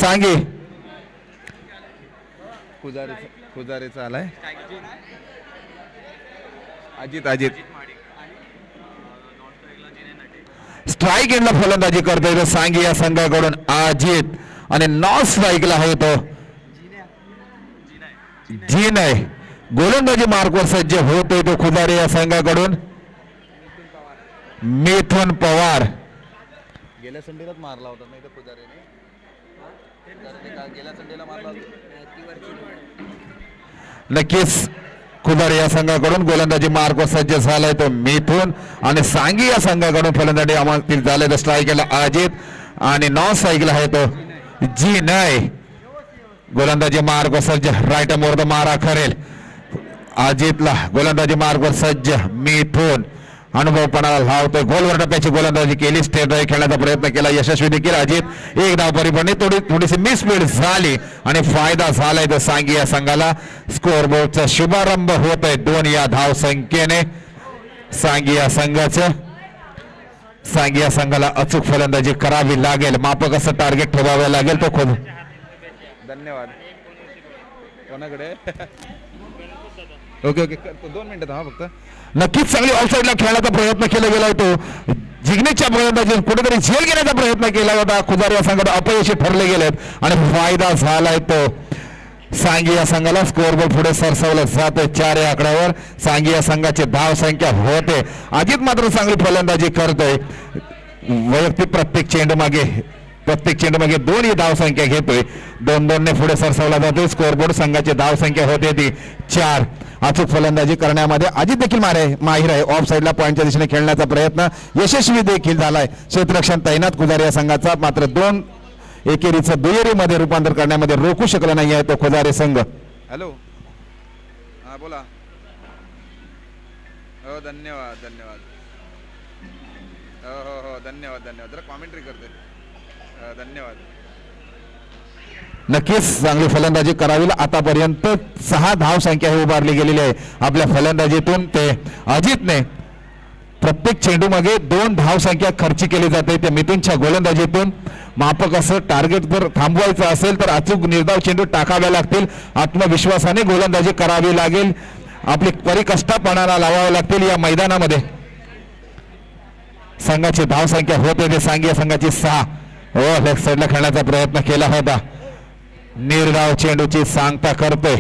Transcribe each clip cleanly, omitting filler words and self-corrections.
सांगी खुजारेचा आलाय अजित स्ट्राईक एंडला फलंदाजी करतोय सांगी या संघाकडून अजित आणि नॉन स्ट्राईकला आहे तो जी नाही गोलंदाजी मार्कवर सज्ज होतोय तो खुदारे या संघाकडून मिथुन पवार गेल्या संडेलाच मारला होता नाही तर पुजारीने गेल्या संडेला मारला होता नक्कीच खुदारे या संघाकडून गोलंदाजी मार्कवर सज्ज झालाय तो मिथुन आणि सांगी या संघाकडून फलंदाजी आमंत्रित झालाय तो स्ट्राईक केला अजित आणि नॉन स्ट्राईकला आहे तो जी नाही गोलंदाजी मार्कवर सज्ज राईट मोर्द मारा करेल अजितला गोलंदाजी मार्गवर सज्ज मिथुन अनुभवपणाला लावतोय गोलवर टप्प्याची गोलंदाजी केली स्टेट ड्राईव्ह खेळण्याचा प्रयत्न केला यशस्वी देखील अजित एक धाव परिपणी थोडीशी मिसफील्ड झाली आणि फायदा झालाय तो सांगी या संघाला स्कोअर बोर्डचा शुभारंभ होत आहे 2 या धाव संख्येने सांगी या संघाला अचूक फलंदाजी करावी लागेल मापक असं टार्गेट ठेवावं लागेल तो खुद धन्यवाद कोणाकडे ओके 2 मिनिटं थांबा फक्त नक्कीच चांगली ऑफसाईडला खेळण्याचा प्रयत्न केला गेलाय तो जिग्नेशच्या फलंदाजी कुठेतरी झेल घेण्याचा प्रयत्न केला होता खुदार या संघात अपयशी ठरले गेलेत आणि फायदा झालाय तो सांगी या संघाला स्कोअर बोर्ड पुढे सरसवलं जातोय 4 या आकड्यावर सांगी या संघाची धाव संख्या होते अजित मात्र चांगली फलंदाजी करतोय वैयक्तिक प्रत्येक चेंडू मागे 2 ही धाव संख्या घेतोय 2-2 ने पुढे सरसवला जातोय स्कोअर बोर्ड संघाची धाव संख्या होते ती 4 अचूक फलंदाजी करण्यामध्ये अजित देखील माहिर आहे ऑफ साईडला पॉईंटच्या दिशेने खेळण्याचा प्रयत्न यशस्वी देखील झालाय क्षेत्ररक्षण तैनात खुदार या संघाचा मात्र 2 एकेरीचं दुहेरीमध्ये रूपांतर करण्यामध्ये रोखू शकला नाही आहे तो खुदारे संघ हॅलो हा बोला हो धन्यवाद हो धन्यवाद जरा कॉमेंट्री करते धन्यवाद नक्कीच चांगली फलंदाजी करावी आतापर्यंत 6 धाव संख्या ही उभारली गेलेली आहे आपल्या फलंदाजीतून ते अजितने प्रत्येक चेंडू मागे 2 धाव संख्या खर्ची केली जाते त्या मिथुनच्या गोलंदाजीतून मापक असं टार्गेट जर थांबवायचं असेल तर अचूक निर्धाव चेंडू टाकाव्या लागतील आत्मविश्वासाने गोलंदाजी करावी लागेल आपली परिकष्टपणाला लावाव्या लागतील या मैदानामध्ये संघाची धाव संख्या होते ते सांगी संघाची 6 लेफ्ट साईडला खेळण्याचा प्रयत्न केला होता निर्धाव चेंडूची सांगता करतोय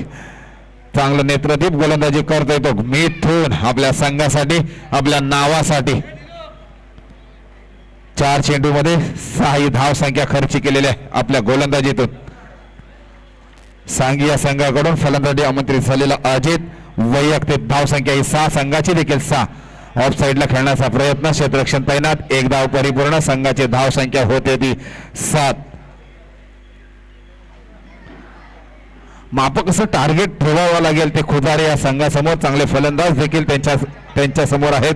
चांगलं नेत्रदीप गोलंदाजी करतोय तो मिथुन आपल्या संघासाठी आपल्या नावासाठी 4 चेंडू मध्ये 6 धाव संख्या खर्च केलेल्या आपल्या गोलंदाजीतून सांगी या संघाकडून फलंदाजी आमंत्रित झालेला अजित वैयक्तिक धाव संख्या ही 6 संघाची देखील 6 ऑफ साईडला खेळण्याचा प्रयत्न क्षेत्ररक्षण तैनात 1 धाव परिपूर्ण संघाची धाव संख्या होते ती 7 मापक असं टार्गेट ठेवावं लागेल ते खुदारे या संघासमोर चांगले फलंदाज देखील त्यांच्या समोर आहेत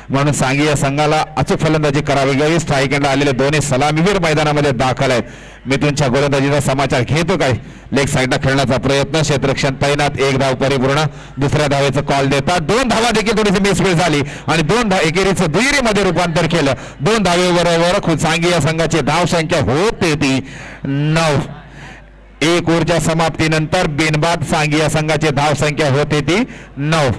म्हणून सांगी या संघाला अचूक फलंदाजी करावी लागेल स्ट्राईक एंडला आलेले दोन्ही सलामीवीर मैदानामध्ये दाखल आहेत मिथुनच्या गोलंदाजीचा समाचार घेतो काय लेग साईडला खेळण्याचा प्रयत्न क्षेत्ररक्षण तैनात 1 धाव परिपूर्ण दुसऱ्या धावेचा कॉल देतात 2 धावा देखील थोडीशी मिसफील्ड झाली आणि 2 एकेरीचं दुहेरीमध्ये रूपांतर केलं 2 धावेबरोबर सांगी या संघाची धाव संख्या होते ती 9 1 ओव्हरच्या समाप्तीनंतर बिनबाद सांगी या संघाची धाव संख्या होते ती 9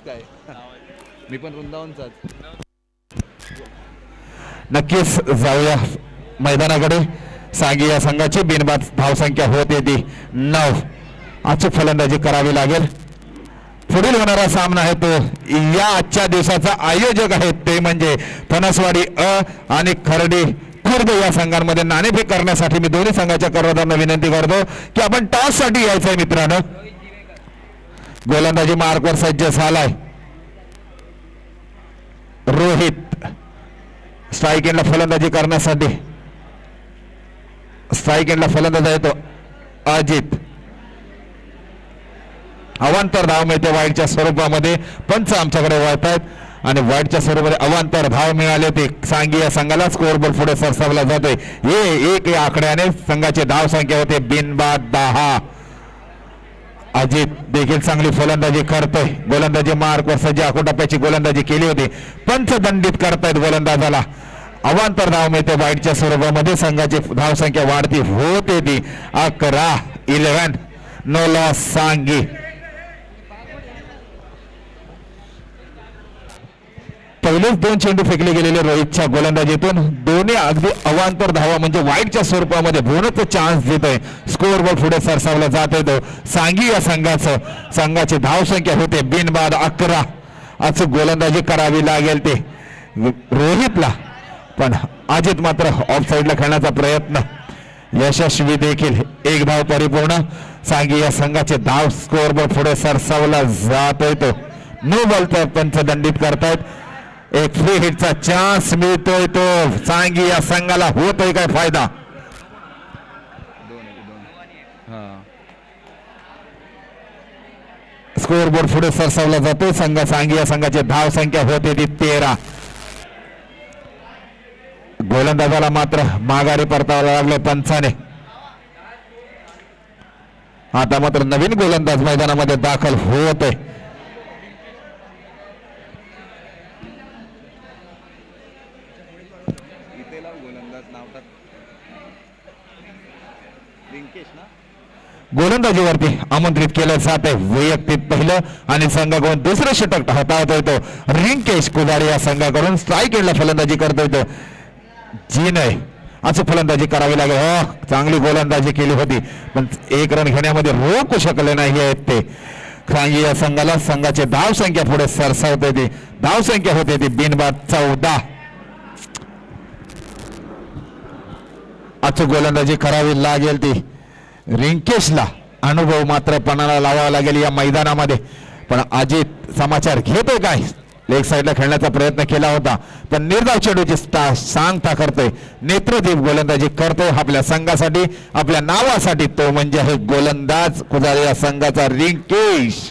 काय मी पण वृंदावनचाच नक्कीच जाऊया मैदानाकडे सांगी या संघाची बिनबाद धाव संख्या होते ती 9 अचूक फलंदाजी करावी लागेल पुढील होणारा सामना आहे तो या आजच्या दिवसाचा आयोजक आहेत ते म्हणजे फणसवाडी आणि खर्डी खुर्द या संघांमध्ये नाणेफेक करण्यासाठी मी दोन्ही संघाच्या कर्णधारांना विनंती करतो की आपण टॉस साठी यायचंय मित्रांनो गोलंदाजी मार्कवर सज्ज झालाय रोहित स्ट्राईक एंडला फलंदाजी करण्यासाठी स्ट्राईक एंडला फलंदाज आहे तो अजित अवांतर धाव मिळते वाईडच्या स्वरूपामध्ये पंच आमच्याकडे वळतायत आणि वाईटच्या स्वरूपामध्ये अवांतर धाव मिळाले ते सांगी या संघाला. स्कोअर बोर्ड पुढे सरसावला जातोय. एक या आकड्याने संघाची धाव संख्या होते बिनबाद 10. अजित देखील चांगली फलंदाजी करतोय. गोलंदाजी मार्कवर सज्ज आखोटप्प्याची गोलंदाजी केली होती. पंचदंडित करतायत गोलंदाजाला. अवांतर धाव मिळते वाईटच्या स्वरूपामध्ये. संघाची धाव संख्या वाढती होते ती 11. नो लॉस सांगी. पहिलेच 2 चेंडू फेकले गेलेले रोहितच्या गोलंदाजीतून. दोन्ही अगदी अवांतर धावा म्हणजे वाईटच्या स्वरूपामध्ये बोनसचा चान्स देतोय. स्कोअर बोर्ड पुढे सरसावला जात येतो. सांगी या संघाची धाव संख्या होते बिनबाद 11. असं गोलंदाजी करावी लागेल ते रोहितला. पण अजित मात्र ऑफ साईडला खेळण्याचा प्रयत्न यशस्वी देखील. 1 धाव परिपूर्ण. सांगी या संघाचे धाव स्कोअर बोर्ड पुढे सरसावला जात येतो. नो बॉलचा पंचदंडित करतायत. एक फ्री हिटचा चान्स मिळतोय तो सांगी या संघाला. होतोय काय फायदा? स्कोअर बोर्ड पुढे सरसावला जातो. सांगी या संघाची धाव संख्या होते ती 13. गोलंदाजाला मात्र माघारी परतावं लागले पंचाने. आता मात्र नवीन गोलंदाज मैदानामध्ये दाखल होतोय. गोलंदाजीवरती आमंत्रित केलं जात आहे. वैयक्तिक पहिलं आणि संघाकडून दुसरं षटक हाताळत येतो. रिंकेश कुदारे या संघाकडून स्ट्राईक एंडला फलंदाजी करता येतो. जी नाही असं फलंदाजी करावी लागेल. चांगली गोलंदाजी केली होती पण 1 रन घेण्यामध्ये रोखू शकले नाही आहेत ते. सांगी या संघाला संघाची धाव संख्या पुढे सरसावते ती. धाव संख्या होते ती बिनबाद 14. अचूक गोलंदाजी करावी लागेल ती रिंकेशला. अनुभव मात्र पणाला लावावा लागेल या मैदानामध्ये. पण अजित समाचार घेतोय काय? लेग साईडला खेळण्याचा प्रयत्न केला होता पण निर्धाव चेंडूची सांगता करतोय. नेत्रदीप गोलंदाजी करतोय आपल्या संघासाठी, आपल्या नावासाठी. तो म्हणजे आहे गोलंदाज कुदारे या संघाचा रिंकेश.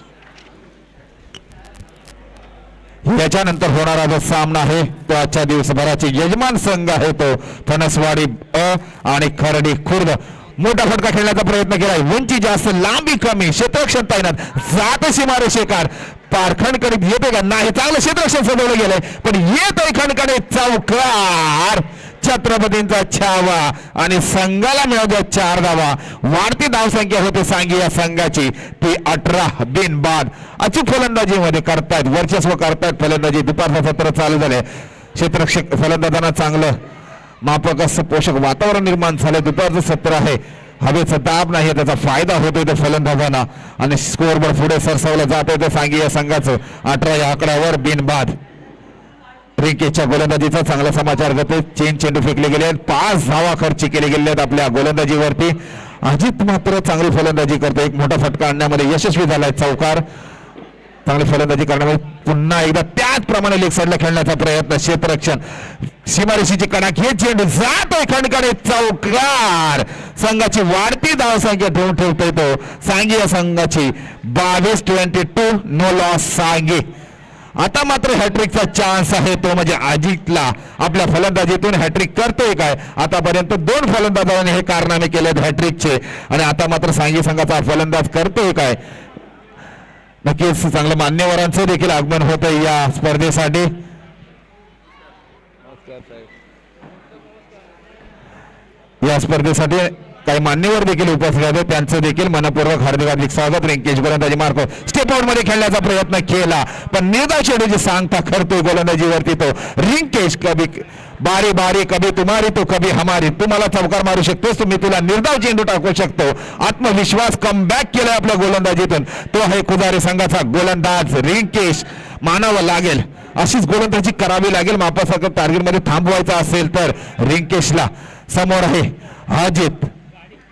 याच्यानंतर होणारा जो सामना आहे तो आजच्या दिवसभराची यजमान संघ आहे तो फणसवाडी आणि खर्डी खुर्द. मोठा फटका खेळण्याचा प्रयत्न केलाय. उंची जास्त, लांबी कमी, क्षेत्ररक्षण तैनात. जात सीमारेषेकार पारखंड करीत येते का नाही. चांगलं क्षेत्ररक्षण सजवलं गेलंय पण येत आहे खणखणे चौकार. छत्रपतींचा छावा आणि संघाला मिळवतो 4 धावा. वाढती धावसंख्या होते सांगी या संघाची ती 18 बिनबाद. अचूक फलंदाजीमध्ये करतायत, वर्चस्व करतायत फलंदाजी. दुपारचं सत्र चालू झाले. क्षेत्ररक्षक फलंदाजांना चांगलं माफक असं पोषक वातावरण निर्माण झालं. दुपारचं सत्र आहे, हवेचा दाब नाही, त्याचा फायदा होतोय त्या फलंदाजांना. आणि स्कोअर बोर्ड पुढे सरसावलं जात आहे सांगी या संघाचं 18 या आकड्यावर बिनबाद. रिंकेशच्या गोलंदाजीचा चांगला समाचार घेतोय. चेंडू फेकले गेले आहेत. 5 धावा खर्च केले गेले आहेत आपल्या गोलंदाजीवरती. अजित मात्र चांगली फलंदाजी करतो. एक मोठा फटका आणण्यामध्ये यशस्वी झालाय चौकार. चांगली फलंदाजी करण्यामध्ये पुन्हा एकदा त्याचप्रमाणे लेग साईडला खेळण्याचा प्रयत्न. क्षेत्ररक्षण सीमारेषेची कडाक. हे चेंडू जातोय खणखणे चौकार. संघाची वाढती धावसंख्या ठेवून ठेवतोय तो सांगी या संघाची 22-22. नो लॉस सांगी. आता मात्र हॅट्रिकचा चान्स आहे तो म्हणजे अजितला. आपल्या फलंदाजीतून हॅट्रिक करतोय काय? आतापर्यंत 2 फलंदाजांनी हे कारनामे केलेत हॅट्रिकचे आणि आता मात्र सांगी संघाचा फलंदाज करतोय काय? नक्कीच चांगलं मान्यवरांचं देखील आगमन होतंय या स्पर्धेसाठी. या स्पर्धेसाठी काही मान्यवर देखील उपस्थित आहेत. त्यांचं देखील मनपूर्वक हार्दिक स्वागत. रिंकेश गोलंदाजी मार्को स्टेप आउट मध्ये खेळण्याचा प्रयत्न केला पण निर्धाव चेंडूची सांगता करतोय गोलंदाजीवरती तो रिंकेश. कभी बारी बारी, कभी तुम्हारी तो कभी हमारी. तुम्हाला चौकार मारू शकतोस, तुम्ही तुला निर्धाव चेंडू टाकू शकतो. आत्मविश्वास कमबॅक केलाय आपल्या गोलंदाजीतून. तो आहे कुदारे संघाचा गोलंदाज रिंकेश. मानावं लागेल, अशीच गोलंदाजी करावी लागेल. मापासारखं टार्गेटमध्ये थांबवायचं असेल तर रिंकेशला. समोर आहे अजित.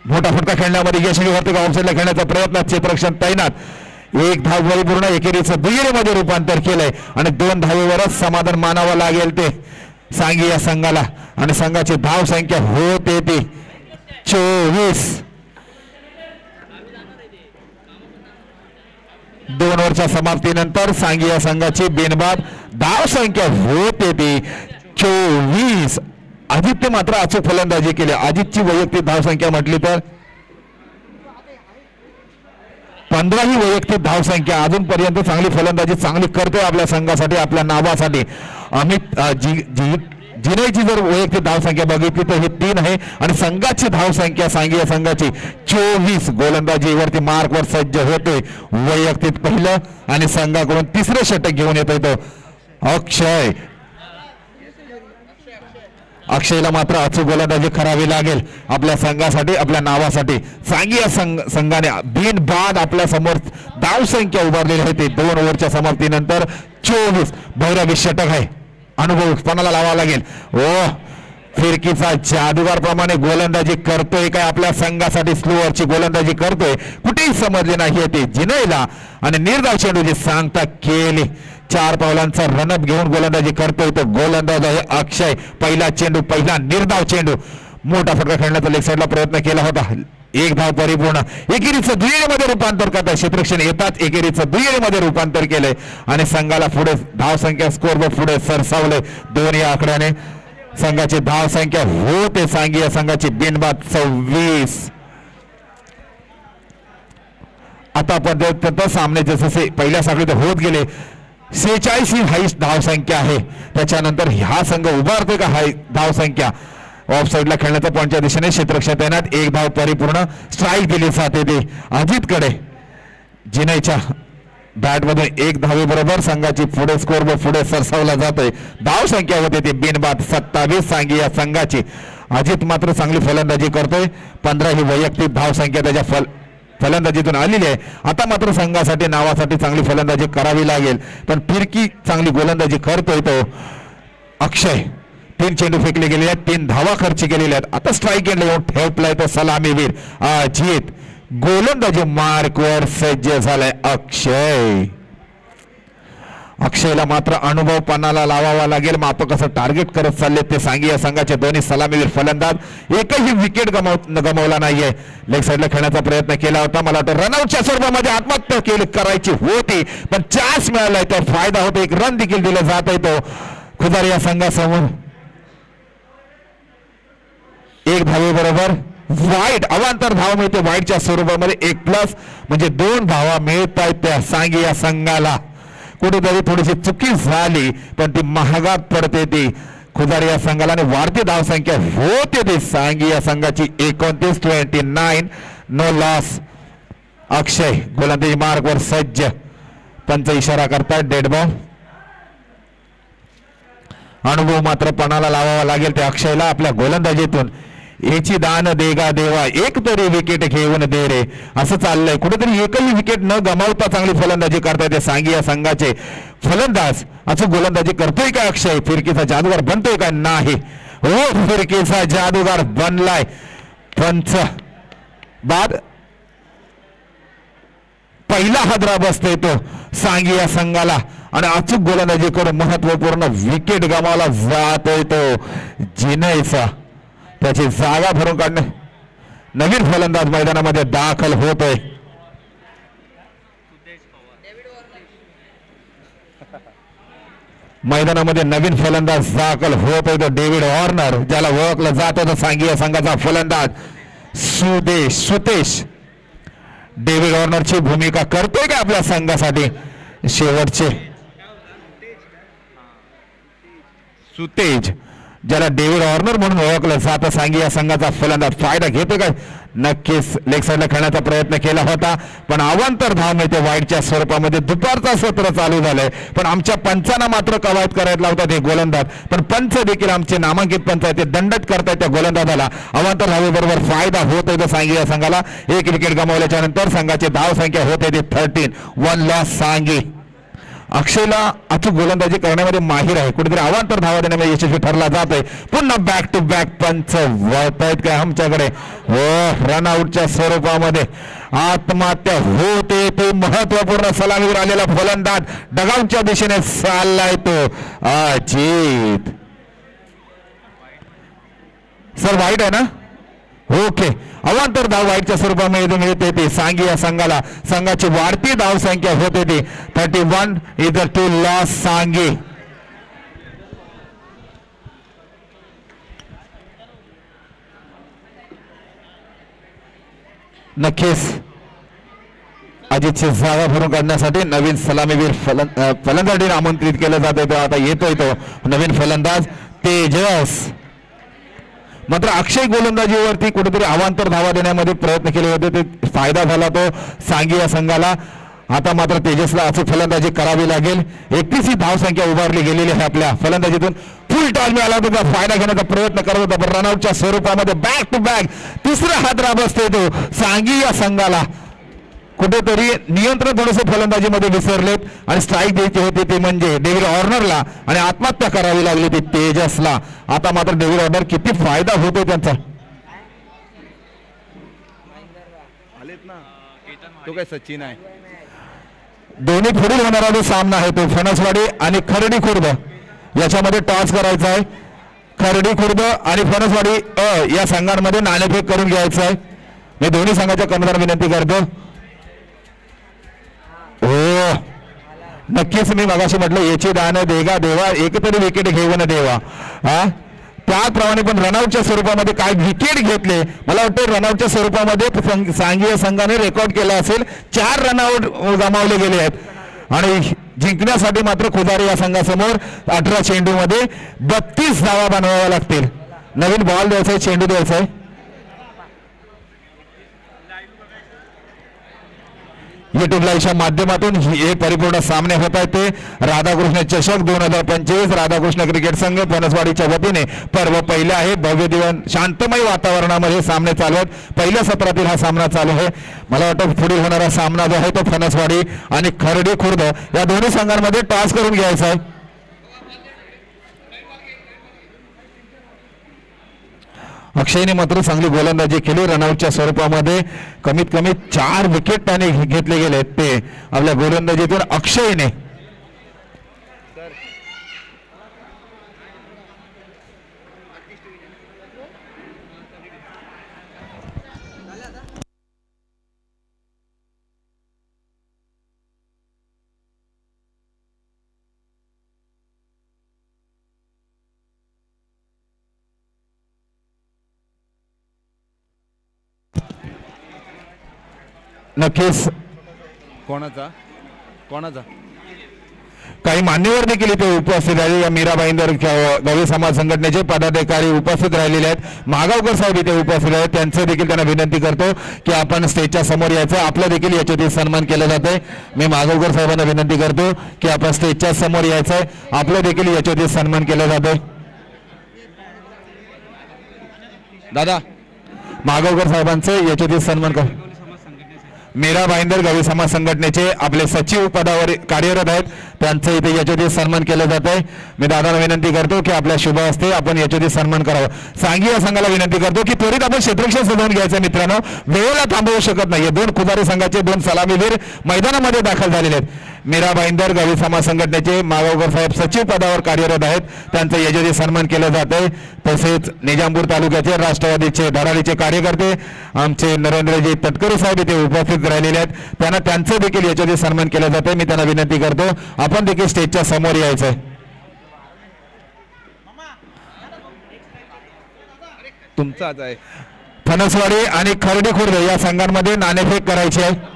मोठा फटका खेळण्यामध्ये यशस्वी होते का? ऑफसाईडला खेळण्याचा प्रयत्न. क्षेत्ररक्षण तैनात. 1 धाव परिपूर्ण. एकेरीचं दुहेरीमध्ये रूपांतर केलंय आणि 2 धावेवरच समाधान मानावं लागेल ते सांगी या संघाला. आणि संघाची धाव संख्या होते ती 24. 2 ओव्हरच्या समाप्तीनंतर सांगी या संघाची बिनबाद धाव संख्या होते ती 24. अजितने मात्र अचूक फलंदाजी केली. अजितची वैयक्तिक धाव संख्या म्हटली तर 15 ही वैयक्तिक धाव संख्या. अजूनपर्यंत चांगली फलंदाजी चांगली करतोय आपल्या संघासाठी आपल्या नावासाठी. अमित जिनेची जर वैयक्तिक धाव संख्या बघितली तर ही 3 आहे आणि संघाची धाव संख्या सांगी या संघाची 24. गोलंदाजीवरती मार्कवर सज्ज होते वैयक्तिक पहिलं आणि संघाकडून तिसरं षटक घेऊन येतोय तो अक्षय. अक्षयला मात्र अचूक गोलंदाजी करावी लागेल आपल्या संघासाठी आपल्या नावासाठी. सांगी या संघाने बिनबाद आपल्या समोर धाव संख्या उभारलेली आहे ते 2 ओव्हरच्या समाप्तीनंतर 24. भैरवी षटक आहे. अनुभव पणाला लावावा लागेल. ओ फिरकीचा जादूगार प्रमाणे गोलंदाजी करतोय काय आपल्या संघासाठी स्लोअरची गोलंदाजी करतोय कुठेही समजले नाही ते जिनयला आणि निर्धाव चेंडूची सांगता केली. 4 पावलांचा रनअप घेऊन गोलंदाजी करतोय तो गोलंदाज आहे अक्षय. पहिला चेंडू पहिला निर्धाव चेंडू मोठा फटका खेळण्याचा लेग साईडला प्रयत्न केला होता. 1 धाव परिपूर्ण. एकेरीचं दुहेरीमध्ये रूपांतर करताय क्षेत्ररक्षण येतात एकेरीचं दुहेरीमध्ये रूपांतर केलंय आणि संघाला पुढे धाव संख्या स्कोर पुढे सरसावलंय 2 या आकड्याने. संघाची धाव संख्या होते सांगी या संघाची बिनबाद 26. आतापर्यंत सामने जसे पहिल्या साखळीत होत गेले 46 ही हाईस्ट धाव संख्या आहे. त्याच्यानंतर हा संघ उभारतोय का हाय धाव संख्या. ऑफ साईडला खेळण्याच्या पॉईंटच्या दिशेने क्षेत्ररक्षण तैनात. 1 धाव परिपूर्ण. स्ट्राईक दिली जाते ती अजितकडे. जिनयच्या बॅटमधून 1 धावेबरोबर संघाची पुढे स्कोर व पुढे सरसावला जातोय. धाव संख्या होते ती बिनबाद 27 सांगी या संघाची. अजित मात्र चांगली फलंदाजी करतोय. 15 ही वैयक्तिक धाव संख्या त्याच्या फलंदाजीतून आलेली आहे. आता मात्र संघासाठी नावासाठी चांगली फलंदाजी करावी लागेल पण फिरकी चांगली गोलंदाजी करतोय तो अक्षय. 3 चेंडू फेकले गेले आहेत 3 धावा खर्च केलेल्या आहेत. आता स्ट्राईक एंड येऊन ठेवलाय तो सलामीवीर अजित. गोलंदाजी मार्कवर सज्ज झालाय अक्षय. अक्षयला मात्र अनुभव पणाला लावावा लागेल. मात्र कसं टार्गेट करत चालले ते सांगी या संघाचे दोन्ही सलामीवीर फलंदाज. एकही विकेट गमावला नाहीये. लेग साईडला खेळण्याचा प्रयत्न केला होता. मला वाटतं रनआउटच्या स्वरूपामध्ये आत्महत्या करायची होती पण चान्स मिळालाय तर फायदा होतो. 1 रन देखील दिला जात आहे तो खुदार या संघासमोर. 1 धावेबरोबर वाईट अवांतर धाव मिळते. वाईटच्या स्वरूपामध्ये 1+ म्हणजे 2 धावा मिळत आहेत त्या सांगी या संघाला. कुठेतरी थोडीशी चुकी झाली पण ती महागात पडते ती खुदार या संघाला आणि वाढती धाव संख्या होते ती सांगी या संघाची 29 नो लॉस. अक्षय गोलंदाजी मार्कवर सज्ज. पंच इशारा करतात डेड बॉल. अनुभव मात्र पणाला लावावा लागेल ते अक्षयला आपल्या गोलंदाजीतून. याची दान देगा देवा 1 तरी विकेट घेऊन दे रे असं चाललंय. कुठेतरी एकही विकेट न गमावता चांगली फलंदाजी करताय ते सांगी या संघाचे फलंदाज. असं गोलंदाजी करतोय का अक्षय. फिरकीचा जादूगार बनतोय का नाही. हो फिरकीचा जादूगार बनलाय. पंच बाद पहिला हादरा बसतोय तो सांगी या संघाला आणि अचूक गोलंदाजी करून महत्वपूर्ण विकेट गमावला जातोय तो जिनयचा. त्याची जागा भरून काढणे. नवीन फलंदाज मैदानामध्ये दाखल होतोय. मैदानामध्ये नवीन फलंदाज दाखल होतोय तो डेव्हिड वॉर्नर ज्याला ओळखलं जात होतं सांगी या संघाचा फलंदाज सुतेश. डेव्हिड वॉर्नरची भूमिका करतोय का आपल्या संघासाठी शेवटचे सुतेज ज्याला डेव्हिड वॉर्नर म्हणून ओळखलं जातं सांगी या संघाचा फलंदाज. फायदा घेतो काय नक्कीच. लेग साईडला खेळण्याचा प्रयत्न केला होता पण अवांतर धाव मिळते वाईटच्या स्वरूपामध्ये. दुपारचा सत्र चालू झालंय पण आमच्या पंचांना मात्र कवायत करायला लावतात हे गोलंदाज. पण पंच देखील आमचे नामांकित पंच आहेत ते दंडत करतायत त्या गोलंदाजाला. अवांतर धावेबरोबर फायदा होतोय तो सांगी या संघाला. 1 विकेट गमावल्याच्या नंतर संघाची धाव संख्या होते ती 13. 1 लॉस सांगी. अक्षयला अचूक गोलंदाजी करण्यामध्ये माहिर आहे. कुठेतरी अवांतर धावा देण्यामध्ये यशस्वी ठरला जातोय. पुन्हा बॅक टू बॅक पंच वळतायत काय आमच्याकडे. हो रनआउटच्या स्वरूपामध्ये आत्महत्या होते. तो महत्वपूर्ण सलामीवर आलेला फलंदाज डगाऊटच्या दिशेने चाललाय तो अजित. सर वाईट आहे ना. ओके, अवांतर धाव वाईटच्या स्वरूपामध्ये मिळते ती सांगी या संघाला. संघाची वाढती धाव संख्या होते ती 31 इज टू लॉस सांगी. नक्कीच अजितची जागा भरून काढण्यासाठी नवीन सलामीवीर फलंदाजीने आमंत्रित केलं जात आहे. आता येतोय तो नवीन फलंदाज तेजस. मात्र अक्षय गोलंदाजीवरती कुठेतरी अवांतर धावा देण्यामध्ये प्रयत्न केले होते, ते फायदा झाला तो सांगी या संघाला. आता मात्र तेजसला अचूक फलंदाजी करावी लागेल. 31 ही धावसंख्या उभारली गेलेली आहे आपल्या फलंदाजीतून. फुल टॉल मिळाला होता, फायदा घेण्याचा प्रयत्न करत होता, पण रनआउटच्या स्वरूपामध्ये बॅक टू बॅक तिसरा हादरा बसतोय तो सांगी या संघाला. कुठेतरी नियंत्रण थोडंसं फलंदाजीमध्ये विसरलेत आणि स्ट्राईक द्यायची होती ती म्हणजे डेव्हिड वॉर्नरला आणि आत्महत्या करावी लागली ती तेजसला. आता मात्र डेव्हिड वॉर्नर किती फायदा होतोय त्यांचा. आलेत ना, तो काय सचिन आहे. दोन्ही पुढील होणारा जो सामना आहे तो फणसवाडी आणि खर्डी खुर्द याच्यामध्ये टॉस करायचा आहे. खर्डी खुर्द आणि फणसवाडी या संघांमध्ये नाणेफेक करून घ्यायचं आहे. मी दोन्ही संघाच्या कर्णधार विनंती करतो. हो, नक्कीच मी मगाशी म्हटलं याची दान देगा देवा, एकतरी विकेट घेऊन देवा. त्याचप्रमाणे पण रनआउटच्या स्वरूपामध्ये काय विकेट घेतले. मला वाटतं रनआउटच्या स्वरूपामध्ये सांघिक संघाने रेकॉर्ड केला असेल. 4 रनआउट गमावले गेले आहेत आणि जिंकण्यासाठी मात्र खुदारी या संघासमोर 18 चेंडूमध्ये 32 धावा बनवाव्या लागतील. नवीन बॉल द्यायचा आहे, चेंडू द्यायचा आहे. युट्यूब लाईव्हच्या माध्यमातून हे परिपूर्ण सामने होत आहेत. ते राधाकृष्ण चषक 2025 राधाकृष्ण क्रिकेट संघ फणसवाडीच्या वतीने पर्व पहिले आहे. भव्य दिवन शांतमय वातावरणामध्ये सामने चालू आहेत. पहिल्या सत्रातील हा सामना चालू आहे. मला वाटतं पुढील होणारा सामना जो आहे तो फणसवाडी आणि खर्डी खुर्द या दोन्ही संघांमध्ये टॉस करून घ्यायचा आहे. अक्षयने मात्र चांगली गोलंदाजी केली. रनआउटच्या स्वरूपामध्ये कमीत कमी 4 विकेट त्याने घेतले गेले ते आपल्या गोलंदाजीतून अक्षयने. नक्कीच कोणाचा काही मान्यवर देखील इथे उपस्थित आहे. या मीरा भाईंदर गवळी समाज संघटनेचे पदाधिकारी उपस्थित राहिलेले आहेत. मागावकर साहेब इथे उपस्थित आहेत. त्यांचं देखील त्यांना विनंती करतो की आपण स्टेजच्या समोर यायचं. आपलं देखील याच्यावरती सन्मान केला जात आहे. मी मागावकर साहेबांना विनंती करतो की आपण स्टेजच्या समोर यायचं आहे. आपलं देखील याच्यावरती सन्मान केला जात आहे. दादा मागावकर साहेबांचं याच्यावरती सन्मान कर. मीरा भाईंदर गवळी समाज संघटनेचे आपले सचिव पदावर कार्यरत आहेत. त्यांचं इथे याच्यावरती सन्मान केलं जात आहे. मी दादाला विनंती करतो की आपल्या शुभ हस्ते आपण याच्यावरती सन्मान करावं. सांगी या संघाला विनंती करतो की त्वरित आपण क्षेत्ररक्षण सजवून घ्यायचं. मित्रांनो, वेळेला थांबवू शकत नाही. 2 खुदारी संघाचे 2 सलामीवीर मैदानामध्ये दाखल झालेले आहेत. मीरा भाईंदर गवळी समाज संघटनेचे मागावकर साहेब सचिव पदावर कार्यरत आहेत. त्यांचं याच्यावरती सन्मान केलं जात आहे. तसेच निजामपूर तालुक्याचे राष्ट्रवादीचे धडाडीचे कार्यकर्ते आमचे नरेंद्रजी तटकरे साहेब इथे उपस्थित राहिलेले आहेत. त्यांना त्यांचं देखील याच्यावरती सन्मान केलं जात आहे. मी त्यांना विनंती करतो आपण देखील स्टेजच्या समोर यायचंय. तुमचाच आहे. फणसवाडी आणि खर्डी खुर्द या संघांमध्ये नाणेफेक करायची आहे.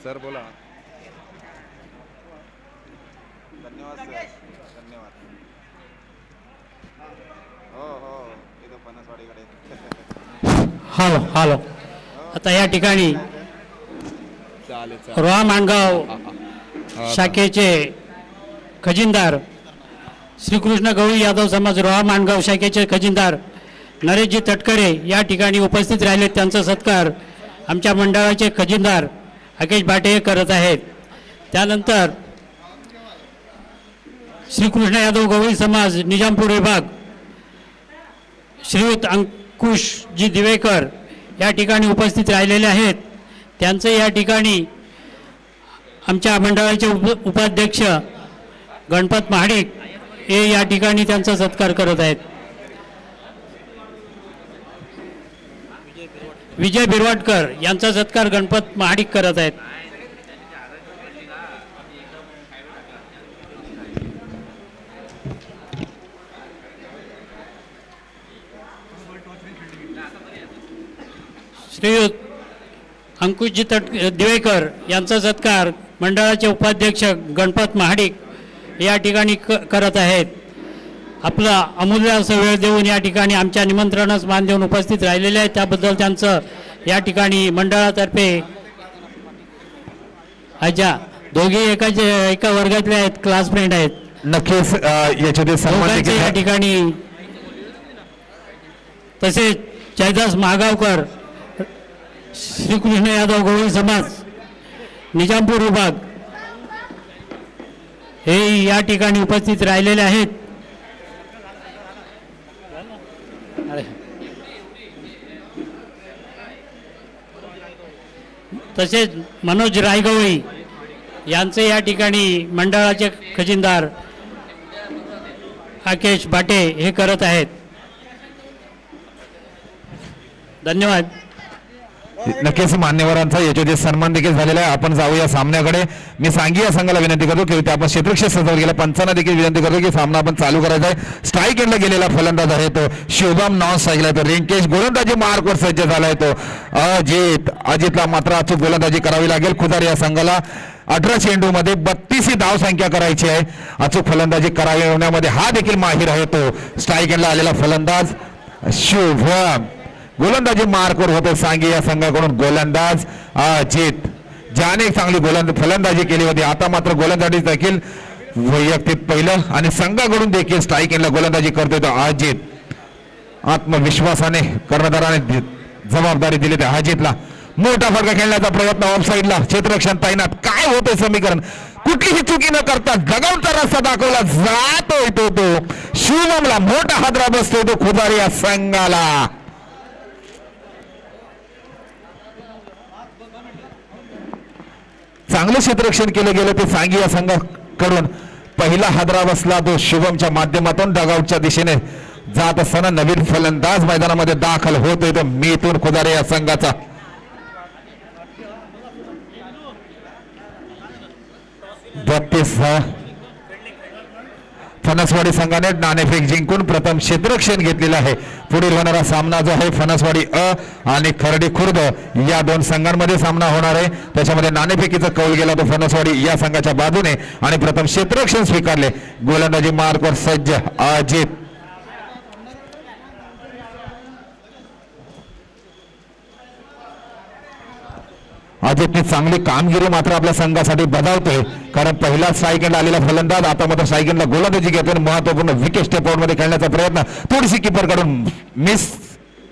सर बोला. धन्यवाद सर, धन्यवाद. हो इथं फणसवाडीकडे. हॅलो आता या ठिकाणी रोहा माणगाव शाखेचे खजिनदार श्रीकृष्ण गवळी यादव समाज रोहा माणगाव शाखेचे खजिनदार नरेशजी तटकरे या ठिकाणी उपस्थित राहिले. त्यांचा सत्कार आमच्या मंडळाचे खजिनदार अकेश भाटे करत आहेत. त्यानंतर श्रीकृष्ण यादव गवळी समाज निजामपूर विभाग श्रीयुत अंकुशजी दिवेकर या ठिकाणी उपस्थित राहिलेले आहेत. त्यांचे या ठिकाणी आमच्या मंडळाचे उपाध्यक्ष गणपत महाडिक हे या ठिकाणी त्यांचा सत्कार करत आहेत. विजय बिरवाटकर यांचा सत्कार गणपत महाडिक करत आहेत. श्रीयुत अंकुशजी दिवेकर यांचा सत्कार मंडळाचे उपाध्यक्ष गणपत महाडिक या ठिकाणी करत आहेत. आपला अमूल्य असं वेळ देऊन या ठिकाणी आमच्या निमंत्रणास मान देऊन उपस्थित राहिलेले आहेत, त्याबद्दल त्यांचं या ठिकाणी मंडळातर्फे अच्छा दोघे एका वर्गातले आहेत, क्लासमेट आहेत. नक्कीच याच्यात या ठिकाणी तसेच जयदास महागावकर श्रीकृष्ण यादव गवळी समाज निजामपूर विभाग हे या ठिकाणी उपस्थित राहिलेले आहेत. तसेच मनोज रायगवळी यांचे या ठिकाणी मंडळाचे खजिनदार आकेश भाटे हे करत आहेत. धन्यवाद. नक्कीच मान्यवरांचा याच्यात सन्मान देखील झालेला आहे. आपण जाऊया सामन्याकडे. मी सांगी या संघाला विनंती करतो की आपण क्षेत्रक्षेत्र सजवत गेल्या पंचांना देखील विनंती करतो की सामना आपण चालू करायचा आहे. स्ट्राईक एंडला गेलेला फलंदाज आहे तो शुभम, नॉन स्ट्राईकला तो रिंकेश, गोलंदाजी मार्कवर सज्ज झालाय तो अजितला मात्र अचूक गोलंदाजी करावी लागेल. खुदार या संघाला 18 चेंडूमध्ये 32 धाव संख्या करायची आहे. अचूक फलंदाजी करावण्यामध्ये हा देखील माहिर आहे तो स्ट्राईक एंडला आलेला फलंदाज शुभम. गोलंदाजी मार्कवर होते सांगी या संघाकडून गोलंदाज अजित, ज्याने चांगली फलंदाजी केली होती. आता मात्र गोलंदाजी देखील वैयक्तिक पहिलं आणि संघाकडून देखील स्ट्राईक एंडला गोलंदाजी करतोय तो अजित. आत्मविश्वासाने कर्णधाराने जबाबदारी दिली त्या अजितला. मोठा फटका खेळण्याचा प्रयत्न ऑफसाईडला, क्षेत्ररक्षण तैनात. काय होतंय समीकरण, कुठलीही चुकी न करता जगावचा रस्ता दाखवला जातोय तो शुभमला मोठा हादरा बसतोय तो खुदार या संघाला. चांगलं क्षेत्ररक्षण केलं गेलं ते सांगी या संघाकडून. पहिला हादरा बसला तो शुभमच्या माध्यमातून डगआउटच्या दिशेने जात असताना नवीन फलंदाज मैदानामध्ये दाखल होतोय तो मिथुन खुदारे या संघाचा. फणसवाडी संघाने नाणेफेक जिंकून प्रथम क्षेत्ररक्षण घेतलेलं आहे. पुढील होणारा सामना जो आहे फणसवाडी आणि खर्डी खुर्द या दोन संघांमध्ये सामना होणार आहे. त्याच्यामध्ये नाणेफेकीचा कौल गेला तो फणसवाडी या संघाच्या बाजूने आणि प्रथम क्षेत्ररक्षण स्वीकारले. गोलंदाजी मार्कवर सज्ज अजित. अजितने चांगली कामगिरी मात्र आपल्या संघासाठी बजावतोय, कारण पहिला स्ट्राईक एंड आलेला फलंदाज आता मात्र स्ट्राईक एंडला गोलंदाजी घेतोय. महत्वपूर्ण विकेट स्टेप आउट मध्ये खेळण्याचा प्रयत्न, थोडीशी किपर कडून मिस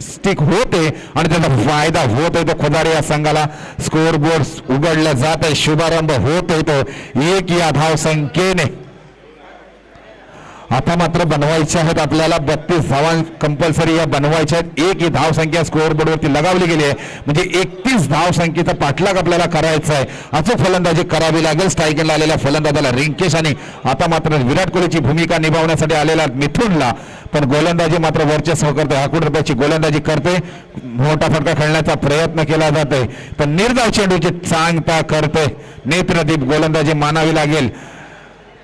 स्टिक होते आणि त्याचा फायदा होतोय तो खुदारे या संघाला. स्कोर बोर्ड उघडला जात आहे, शुभारंभ होतोय तो 1 या धाव संख्येने. आता मात्र बनवायचे आहेत आपल्याला 32 धावा कंपल्सरी या बनवायच्या आहेत. 1 ही धाव संख्या स्कोअर बोर्डवरती लगावली गेली आहे, म्हणजे 31 धाव संख्येचा पाठलाग आपल्याला करायचा आहे. अचूक फलंदाजी करावी लागेल स्ट्राईक एंडला आलेल्या फलंदाजाला रिंकेश आणि आता मात्र विराट कोहलीची भूमिका निभावण्यासाठी आलेला मिथुनला. पण गोलंदाजी मात्र वर्चस्व करतोय, 1 कोटी रुपयाची गोलंदाजी करते. मोठा फटका खेळण्याचा प्रयत्न केला जातोय पण निर्धाव चेंडूची चांगता करतोय नेत्रदीप. गोलंदाजी मानावी लागेल,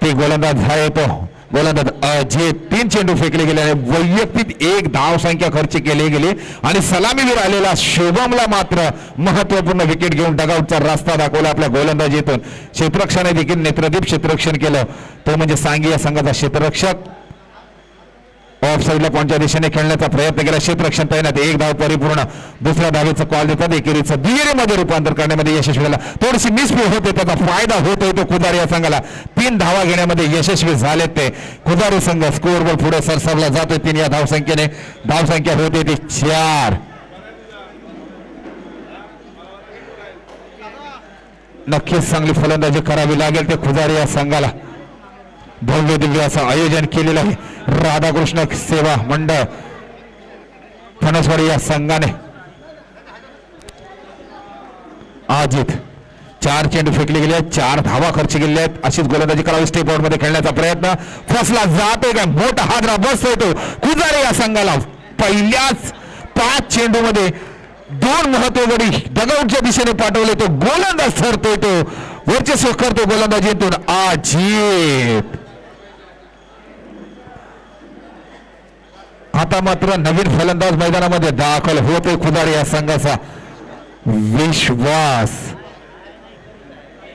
ती गोलंदाज आहे तो गोलंदाज अजित. 3 चेंडू फेकले गेले आणि वैयक्तिक 1 धाव संख्या खर्च केली गेली आणि सलामीवीर आलेला शुभमला मात्र महत्वपूर्ण विकेट घेऊन डगआउटचा रस्ता दाखवला आपल्या गोलंदाजीतून. क्षेत्ररक्षणाने देखील नेत्रदीप क्षेत्ररक्षण केलं, तो म्हणजे सांगी या संघाचा क्षेत्ररक्षक. ऑफ साईडला पॉईंटच्या दिशेने खेळण्याचा प्रयत्न केला, क्षेत्ररक्षण तैनात. 1 धाव परिपूर्ण. दुसऱ्या धावेचा कॉल देतात, एकेरीचं दुहेरीमध्ये रूपांतर करण्यामध्ये यशस्वी झाला. थोडीशी मिसफील होते, त्याचा फायदा होतोय तो खुदारी या संघाला. 3 धावा घेण्यामध्ये यशस्वी झालेत ते खुदारी संघ. स्कोअर बोर्ड पुढे सरसावला जातोय 3 या धाव संख्येने. धाव संख्या होते ती 4. नक्कीच चांगली फलंदाजी करावी लागेल ते खुदारी या संघाला. भव्य दिव्य असं आयोजन केलेलं आहे राधाकृष्ण सेवा मंडळ फणसवाडी या संघाने. अजित 4 चेंडू फेकले गेले आहेत, 4 धावा खर्च केलेल्या आहेत. अशीच गोलंदाजी करावी. स्टेप आउट मध्ये खेळण्याचा प्रयत्न फसला जातोय का मोठा हादरा बसतोय तो कुजारे या संघाला. पहिल्याच 5 चेंडू मध्ये 2 महत्व गडी डगआउटच्या दिशेने पाठवले. तो गोलंदाज ठरतोय, तो वर्चस्व करतो गोलंदाजीतून अजित. आता मात्र नवीन फलंदाज मैदानामध्ये दाखल होतोय खुदारे या संघाचा. विश्वास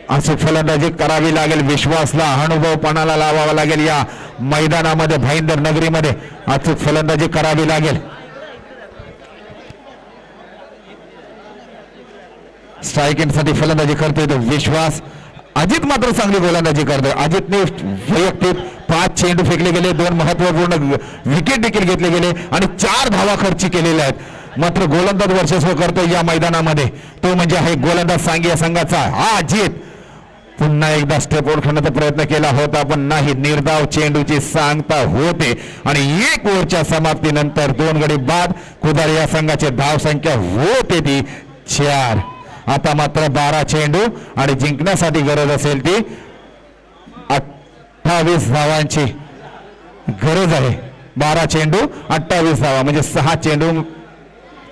अशी फलंदाजी करावी लागेल. विश्वासला अनुभव पणाला लावावा लागेल. या मैदानामध्ये भाईंदर नगरीमध्ये अचूक फलंदाजी करावी लागेल. स्ट्राईक एंडसाठी फलंदाजी करतोय तो विश्वास. अजित मात्र चांगली गोलंदाजी करतोय. अजितने वैयक्तिक 5 चेंडू फेकले गेले, 2 महत्वपूर्ण विकेट देखील घेतले गेले आणि 4 धावा खर्च केलेल्या आहेत. मात्र गोलंदाज वर्चस्व करतोय या मैदानामध्ये, तो म्हणजे आहे गोलंदाज सांगी या संघाचा हा अजित. पुन्हा एकदा स्टेप आउट खेळण्याचा प्रयत्न केला होता पण नाही. निर्धाव चेंडूची सांगता होते आणि 1 ओव्हरच्या समाप्तीनंतर 2 गडी बाद. खुदारे या संघाची धाव संख्या होते ती 4. आता मात्र 12 चेंडू आणि जिंकण्यासाठी गरज असेल ती 28 धावांची गरज आहे. 12 चेंडू 28 धावा म्हणजे 6 चेंडू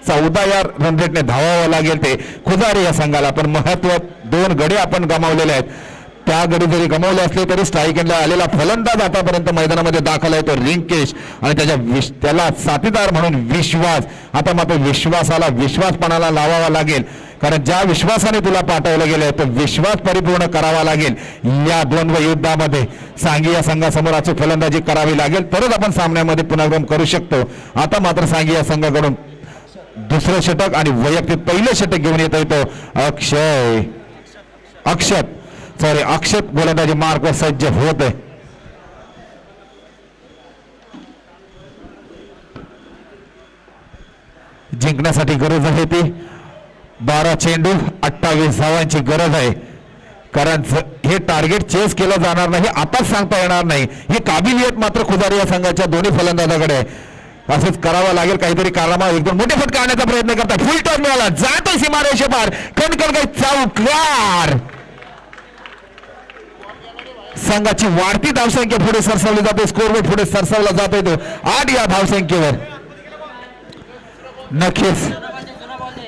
14 या रन रेटने धावावं लागेल ते खुदारे या संघाला. पण महत्व 2 गडी आपण गमावलेले आहेत. त्या गडी जरी गमावले असले तरी स्ट्राईक एंडला आलेला फलंदाज आतापर्यंत मैदानामध्ये दाखल आहे तो रिंकेश आणि त्याला साथीदार म्हणून विश्वास. आता मात्र विश्वासाला विश्वासपणाला लावावा लागेल, कारण ज्या विश्वासाने तुला पाठवलं गेलंय तो विश्वास परिपूर्ण करावा लागेल. या द्वंद्व युद्धामध्ये सांगी या संघासमोर अचूक फलंदाजी करावी लागेल तरच आपण सामन्यामध्ये पुनर्गम करू शकतो. आता मात्र सांगी या संघाकडून दुसरं षटक आणि वैयक्तिक पहिलं षटक घेऊन येत आहे तो अक्षत गोलंदाजी मार्कवर सज्ज होत आहे. जिंकण्यासाठी गरज आहे ती 12 चेंडू 28 धावांची गरज आहे, कारण हे टार्गेट चेस केलं जाणार नाही आताच सांगता येणार नाही. ही काबिलियत मात्र खुदारी या संघाच्या दोन्ही फलंदाजाकडे आहे. असंच करावं लागेल. काहीतरी कालामा एकदम मोठे फटका आणण्याचा प्रयत्न करतात. फुल टॉस मिळाला, जातो सीमारेषे पार, कणकण काही चौकार. संघाची वाढती धावसंख्या पुढे सरसावली जाते. स्कोरबोर्ड पुढे सरसावला जातोय तो 8 या धावसंख्येवर. नक्कीच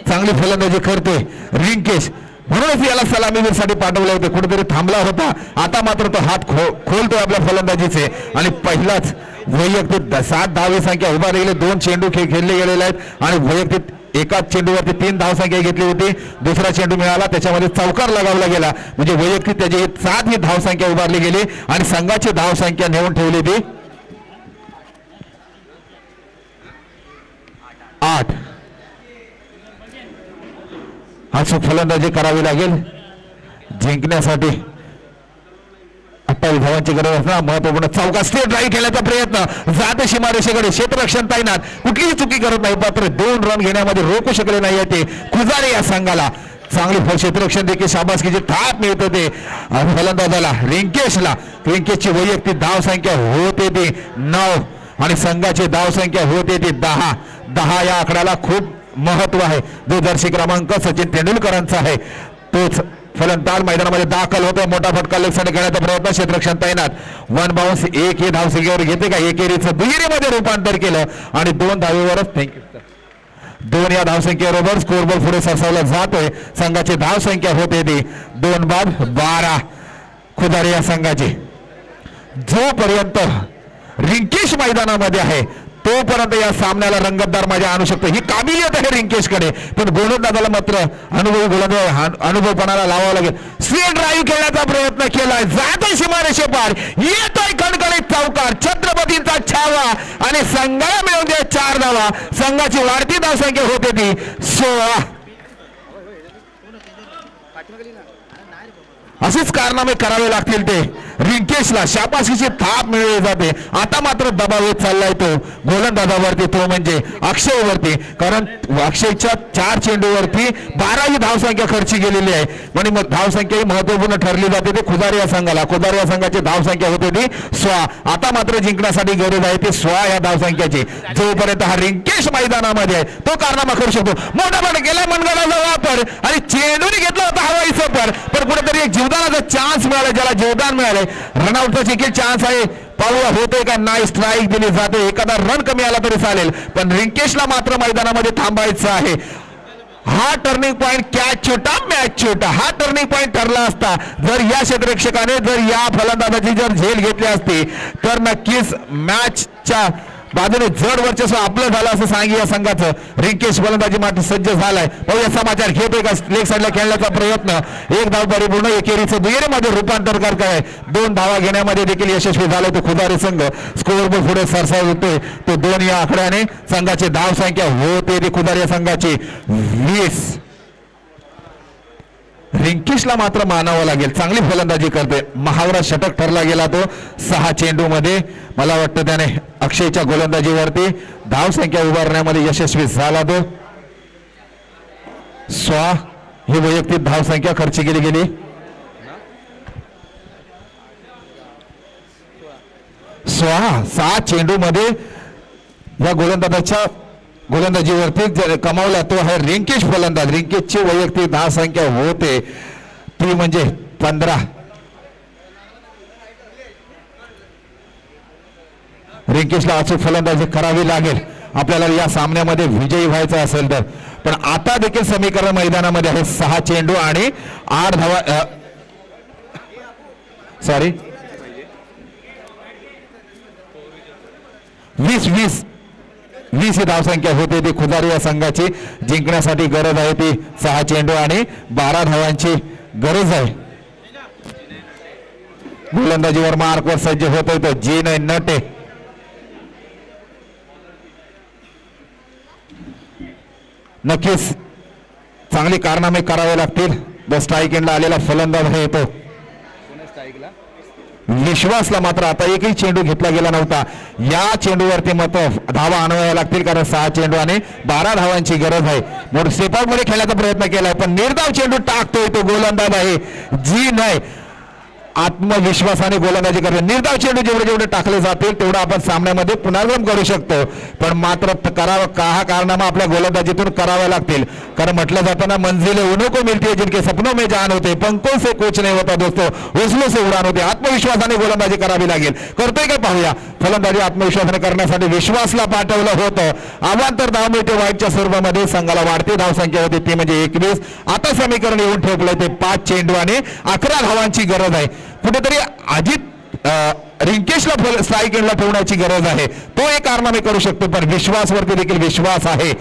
चांगली फलंदाजी करते रिंकेश, म्हणूनच याला सलामीवीरसाठी पाठवले होते. कुठेतरी थांबला होता, आता मात्र तो हात खोलतोय आपल्या फलंदाजीचे आणि पहिलाच वैयक्तिक 7 धावे संख्या उभारले गेले. 2 चेंडू खेळले गेलेले आहेत आणि वैयक्तिक एकाच चेंडूवरती 3 धावसंख्या घेतली होती. दुसरा चेंडू मिळाला, त्याच्यामध्ये चौकार लगावला गेला, म्हणजे वैयक्तिक त्याची 7 ही धावसंख्या उभारली गेली आणि संघाची धावसंख्या नेऊन ठेवली ती 8. अचूक फलंदाजी करावी लागेल जिंकण्यासाठी. 28 धावांची गरज असणार. महत्वपूर्ण चौका स्ट्रेट ड्राईव्ह खेळण्याचा प्रयत्न जाते सीमारेषेकडे. क्षेत्ररक्षण तैनात, कुठलीही चुकी करत नाही, मात्र 2 रन घेण्यामध्ये रोखू शकले नाही ते खुजारे या संघाला. चांगली क्षेत्ररक्षण देखील शाबासकीची थाप मिळत होते फलंदाजाला रिंकेशला. रिंकेशची वैयक्तिक धावसंख्या होते ती 9 आणि संघाची धावसंख्या होते ती 10. 10 या आकड्याला खूप महत्व आहे. जो जर्सी क्रमांक सचिन तेंडुलकरांचा आहे तोच फलंदाज मैदानामध्ये दाखल होतोय. मोठा फटका लेगसाठी खेळण्याचा प्रयत्न, क्षेत्ररक्षण तैनात. 1 बाउन्स 1 हे धावसंख्येवर घेते का एकेरीचं दुहेरीमध्ये रूपांतर केलं आणि 2 धावेवरच 2 या धावसंख्येबरोबर स्कोरबोर्ड पुढे सरसावला जातोय. संघाची धावसंख्या होते ती 2 बाद 12 खुदारे या संघाची. जोपर्यंत रिंकेश मैदानामध्ये आहे तोपर्यंत या सामन्याला रंगतदार मजा आणू शकतो. ही काबिलियत आहे रिंकेशकडे, पण गोलंदाजाला मात्र अनुभवी गोलंदाज अनुभवपणाला लावावं लागेल. स्ट्रेट ड्राईव्ह खेळण्याचा प्रयत्न केलाय, जातोय सीमारेषे पार, येतोय कणकणीत चौकार. छत्रपतींचा छावा आणि संघाला मिळून दे 4 धावा. संघाची वाढती धावसंख्या होते ती 16. असेच कारनामे करावे लागतील ते रिंकेशला शाबासकीची थाप मिळवली जाते. आता मात्र दबाव येत चाललाय तो गोलंदाजावरती, तो म्हणजे अक्षयवरती, कारण अक्षयच्या 4 चेंडूवरती 12 धावसंख्या खर्ची गेलेली आहे. म्हणजे मग धावसंख्या ही महत्वपूर्ण ठरली जाते ते खुदारी या संघाला. खुदारी या संघाची धावसंख्या होती ती 16. आता मात्र जिंकण्यासाठी गरज आहे ती 16 या धावसंख्याची. जोपर्यंत हा रिंकेश मैदानामध्ये आहे तो कारनामा करू शकतो. मोठा पण गेला मनगडाचा वापर आणि चेंडूने घेतला होता हवाई सफर, पण कुठेतरी एक जीवदानाचा चान्स मिळाला, ज्याला जीवदान मिळाले. रनआउटचा देखील चान्स आहे, पाहूया होतोय का नाही. स्ट्राईक दिली जाते, एखादा रन कमी आला तरी चालेल, पण रिंकेशला मात्र मैदानामध्ये थांबायचं आहे. हा टर्निंग पॉइंट, कॅच छोटा मॅच छोटा, हा टर्निंग पॉइंट ठरला असता जर या क्षेत्ररक्षकाने जर या फलंदाजाची जर झेल घेतली असती तर नक्कीच मॅचच्या बाजूने जड वर्चस्व आपलं झालं असं सांगी या संघाचं. रिंकेश फलंदाजी मात्र सज्ज झालाय. पाहूया समाचार घेतोय का. लेग साईडला खेळण्याचा प्रयत्न, 1 धाव परिपूर्ण, एकेरीचं दुहेरीमध्ये रूपांतर करत आहे. 2 धावा घेण्यामध्ये देखील यशस्वी झालाय तो खुदारी संघ. स्कोअर बोर्ड पुढे सरसावतोय तो 2 या आकड्याने. संघाची धाव संख्या होते ती खुदारी संघाची 20. रिंकेशला मात्र मानावं लागेल, चांगली फलंदाजी करते. महावरा षटक ठरला गेला तो 6 चेंडू मध्ये. मला वाटतं त्याने अक्षयच्या गोलंदाजीवरती धाव संख्या उभारण्यामध्ये यशस्वी झाला तो. 16 ही वैयक्तिक धाव संख्या खर्च केली गेली. 6 चेंडू मध्ये या गोलंदाजाच्या गोलंदाजीवरती कमावला तो आहे रिंकेश फलंदाज. रिंकेशची वैयक्तिक धाव संख्या होते ती म्हणजे 15. रिंकेशला अचूक फलंदाजी करावी लागेल आपल्याला या सामन्यामध्ये विजयी व्हायचं असेल तर. पण आता देखील समीकरण मैदानामध्ये आहे. 6 चेंडू आणि 8 धावा, सॉरी 20 ही धावसंख्या होते ती खुदारी या संघाची. जिंकण्यासाठी गरज आहे ती 6 चेंडू आणि 12 धावांची गरज आहे. गोलंदाजीवर मार्कवर सज्ज होतोय तो जी9 नटे. नक्कीच चांगली कारनामे करावे लागतील. द स्ट्राईक एंडला आलेला फलंदाज आहे तो. विश्वासला मात्र आता एकही चेंडू घेतला गेला नव्हता. या चेंडूवरती मात्र धावा आणाव्या लागतील, कारण 6 चेंडू आणि 12 धावांची गरज आहे. मोठं स्टेपआउट मध्ये खेळण्याचा प्रयत्न केलाय, पण निर्धाव चेंडू टाकतोय तो गोलंदाज आहे जी नाही. आत्मविश्वासाने गोलंदाजी करतो. निर्धाव चेंडू जेवढे टाकले जातील तेवढं आपण सामन्यामध्ये पुनर्गम करू शकतो, पण मात्र करावं का हा कारनामा आपल्या गोलंदाजीतून कराव्या लागतील. कारण म्हटलं जातं ना, मंजिले उन्हों को मिलती है जिनके सपनों में जान होते, पंखों से कुछ नहीं होता दोस्तों, हौसलों से उडान होते. आत्मविश्वासाने गोलंदाजी करावी लागेल. करतोय का पाहूया. फलंदाजी आत्मविश्वासाने करण्यासाठी विश्वासला पाठवलं होतं. अवांतर धाव मिळते वाईटच्या स्वरूपामध्ये. संघाला वाढती धावसंख्या होती ती म्हणजे 21. आता समीकरण येऊन ठेवलंय ते 5 चेंडू आणि 11 धावांची गरज आहे. कुठेतरी अजित रिंकेशला स्ट्राईक एंडला ठेवण्याची गरज आहे. तो एक कारनामे करू शकतो, पण विश्वासवरती देखील विश्वास आहे.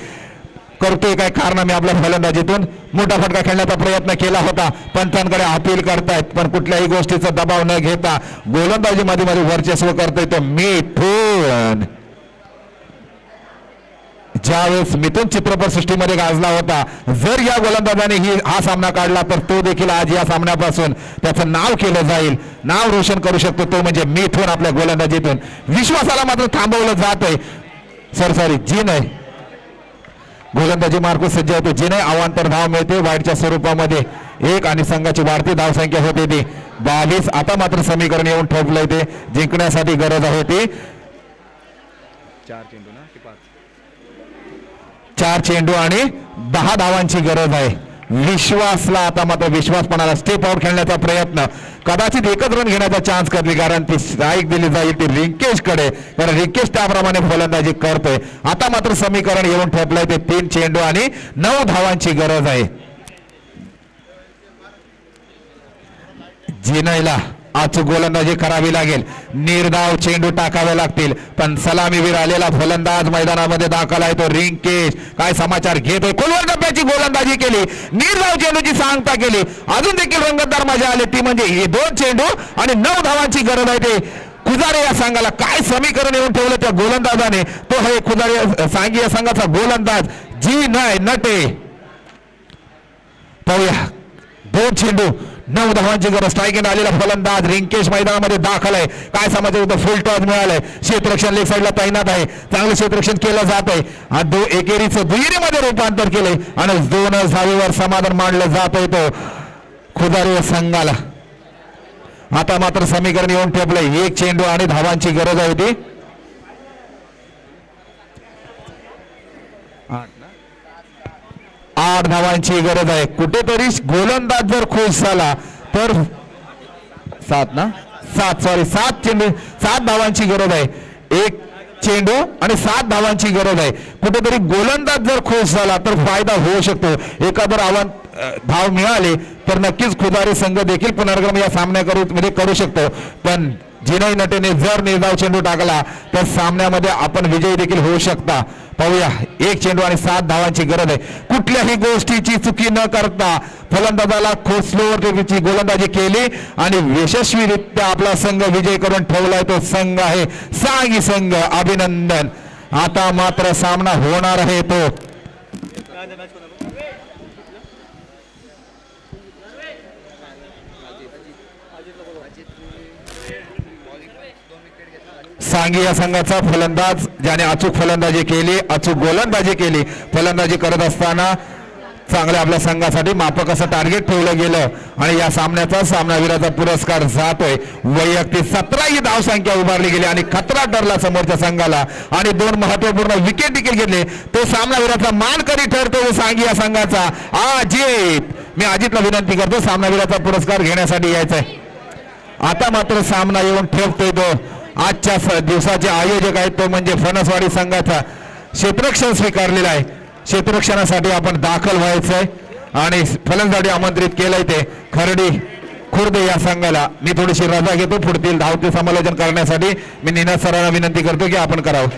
करतोय काय कारनामे आपल्या फलंदाजीतून. मोठा फटका खेळण्याचा प्रयत्न केला होता, पंचांकडे अपील करतायत, पण कुठल्याही गोष्टीचा दबाव न घेता गोलंदाजी मध्ये वर्चस्व करतोय तो मिथुन. ज्यावेळेस मिथुन चित्रपटसृष्टीमध्ये गाजला होता, जर या गोलंदाजाने हा सामना काढला तर तो देखील आज या सामन्यापासून त्याचं नाव केलं जाईल, नाव रोशन करू शकतो तो म्हणजे मिथुन आपल्या गोलंदाजीतून. विश्वासाला मात्र थांबवलं जातंय. सॉरी जी नाही. गोलंदाजी मार्ग सज्ज होते. जी नाही अवांतर धाव मिळते वाईटच्या स्वरूपामध्ये 1 आणि संघाची वाढती धावसंख्या होते ती 22. आता मात्र समीकरण येऊन ठोकलंय ते. जिंकण्यासाठी गरज आहे ती 4 चेंडू आणि 10 धावांची गरज आहे. विश्वासला आता मात्र विश्वासपणाला स्टेप आउट खेळण्याचा प्रयत्न, कदाचित एकच रन घेण्याचा चान्स करते, कारण ती स्ट्राईक दिली जाईल ती रिंकेश कडे, कारण रिंकेश त्याप्रमाणे फलंदाजी करतोय. आता मात्र समीकरण येऊन ठेपलंय ते 3 चेंडू आणि 9 धावांची गरज आहे. जिनायला अचूक गोलंदाजी करावी लागेल. निर्धाव चेंडू टाकावे लागतील, पण सलामीवीर आलेला फलंदाज मैदानामध्ये दाखल आहे तो रिंकेश. काय समाचार घेतोय. खोलवर टप्प्याची गोलंदाजी केली, निर्धाव चेंडूची सांगता केली. अजून देखील रंगतदार मजा आली ती म्हणजे हे 2 चेंडू आणि 9 धावांची गरज आहे ते खुदारे या संघाला. काय समीकरण येऊन ठेवलं त्या गोलंदाजाने. तो आहे खुदारे सांगी या संघाचा गोलंदाज जी नाही नटे. पाहूया 2 चेंडू 9 धावांची गरज. स्ट्राईकिंग आलेला फलंदाज रिंकेश मैदानामध्ये दाखल आहे. काय समजायचं फुल टॉस मिळालंय. क्षेत्ररक्षण लेग साईडला तैनात आहे. चांगलं क्षेत्ररक्षण केलं जात आहे. एकेरीचं दुहेरीमध्ये रूपांतर केलंय आणि 2 धावेवर समाधान मानलं जात आहे तो खुदारी संघाला. आता मात्र समीकरण येऊन ठेपलंय. 1 चेंडू आणि धावांची गरज आहे ती. 8 धावांची गरज आहे. कुठेतरी गोलंदाज जर खुश झाला तर 7 चेंडू 7 धावांची गरज आहे. 1 चेंडू आणि 7 धावांची गरज आहे. कुठेतरी गोलंदाज जर खुश झाला तर फायदा होऊ शकतो. एखादं धाव मिळाले तर नक्कीच खुदारी संघ देखील पुनर्गम या सामन्यामध्ये करू शकतो. पण जिनय नटेने जर निर्धाव चेंडू टाकला तर सामन्यामध्ये आपण विजयी देखील होऊ शकता. पाहूया. 1 चेंडू आणि 7 धावांची गरज आहे. कुठल्याही गोष्टीची चुकी न करता फलंदाजाला स्लोवरची गोलंदाजी केली आणि यशस्वीरित्या आपला संघ विजय करून ठेवलाय. तो संघ आहे सांगी संघ. अभिनंदन. आता मात्र सामना होणार आहे तो सांगी या संघाचा फलंदाज ज्याने अचूक फलंदाजी केली, अचूक गोलंदाजी केली. फलंदाजी करत असताना चांगल्या आपल्या संघासाठी माफक असं टार्गेट ठेवलं गेलं आणि या सामन्याचा सामनावीराचा पुरस्कार जातोय. वैयक्तिक 17 ही धावसंख्या उभारली गेली आणि खतरा ठरला समोरच्या संघाला आणि 2 महत्वपूर्ण विकेट देखील घेतले. तो सामनावीराचा मानकरी ठरतो सांगी या संघाचा अजित. मी अजितला विनंती करतो सामनावीराचा पुरस्कार घेण्यासाठी यायचंय. आता मात्र सामना येऊन ठेवतोय तो आजच्या दिवसाचे आयोजक आहेत तो म्हणजे फणसवाडी संघाचा क्षेत्ररक्षण स्वीकारलेला आहे. क्षेत्ररक्षणासाठी आपण दाखल व्हायचंय आणि फलंदाजी आमंत्रित केलंय ते खर्डी खुर्द या संघाला. मी थोडीशी रजा घेतो. पुढील धावते समालोचन करण्यासाठी मी निनाद सरांना विनंती करतो की आपण करावं.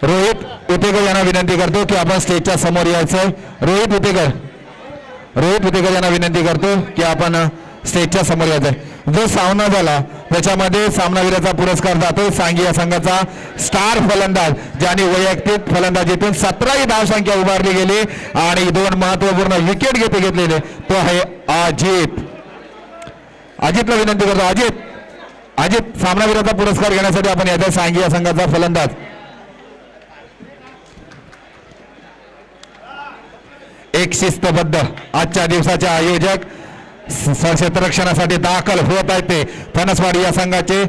रोहित उतेकर यांना विनंती करतो की आपण स्टेजच्या समोर यायचंय. रोहित उतेकर यांना विनंती करतो की आपण स्टेजच्या समोर यायचंय. जो सामना झाला त्याच्यामध्ये सामनावीराचा पुरस्कार जातो सांगी या संघाचा स्टार फलंदाज ज्याने वैयक्तिक फलंदाजीतून 17 ही धावसंख्या उभारली गेली आणि 2 महत्वपूर्ण विकेट घेतलेले तो आहे अजित. अजितला विनंती करतो. अजित सामनावीराचा पुरस्कार घेण्यासाठी आपण याचा सांगी या संघाचा फलंदाज. एक शिस्तबद्ध आजच्या दिवसाचे आयोजक क्षेत्ररक्षणासाठी दाखल होत आहेत ते फणसवाडी या संघाचे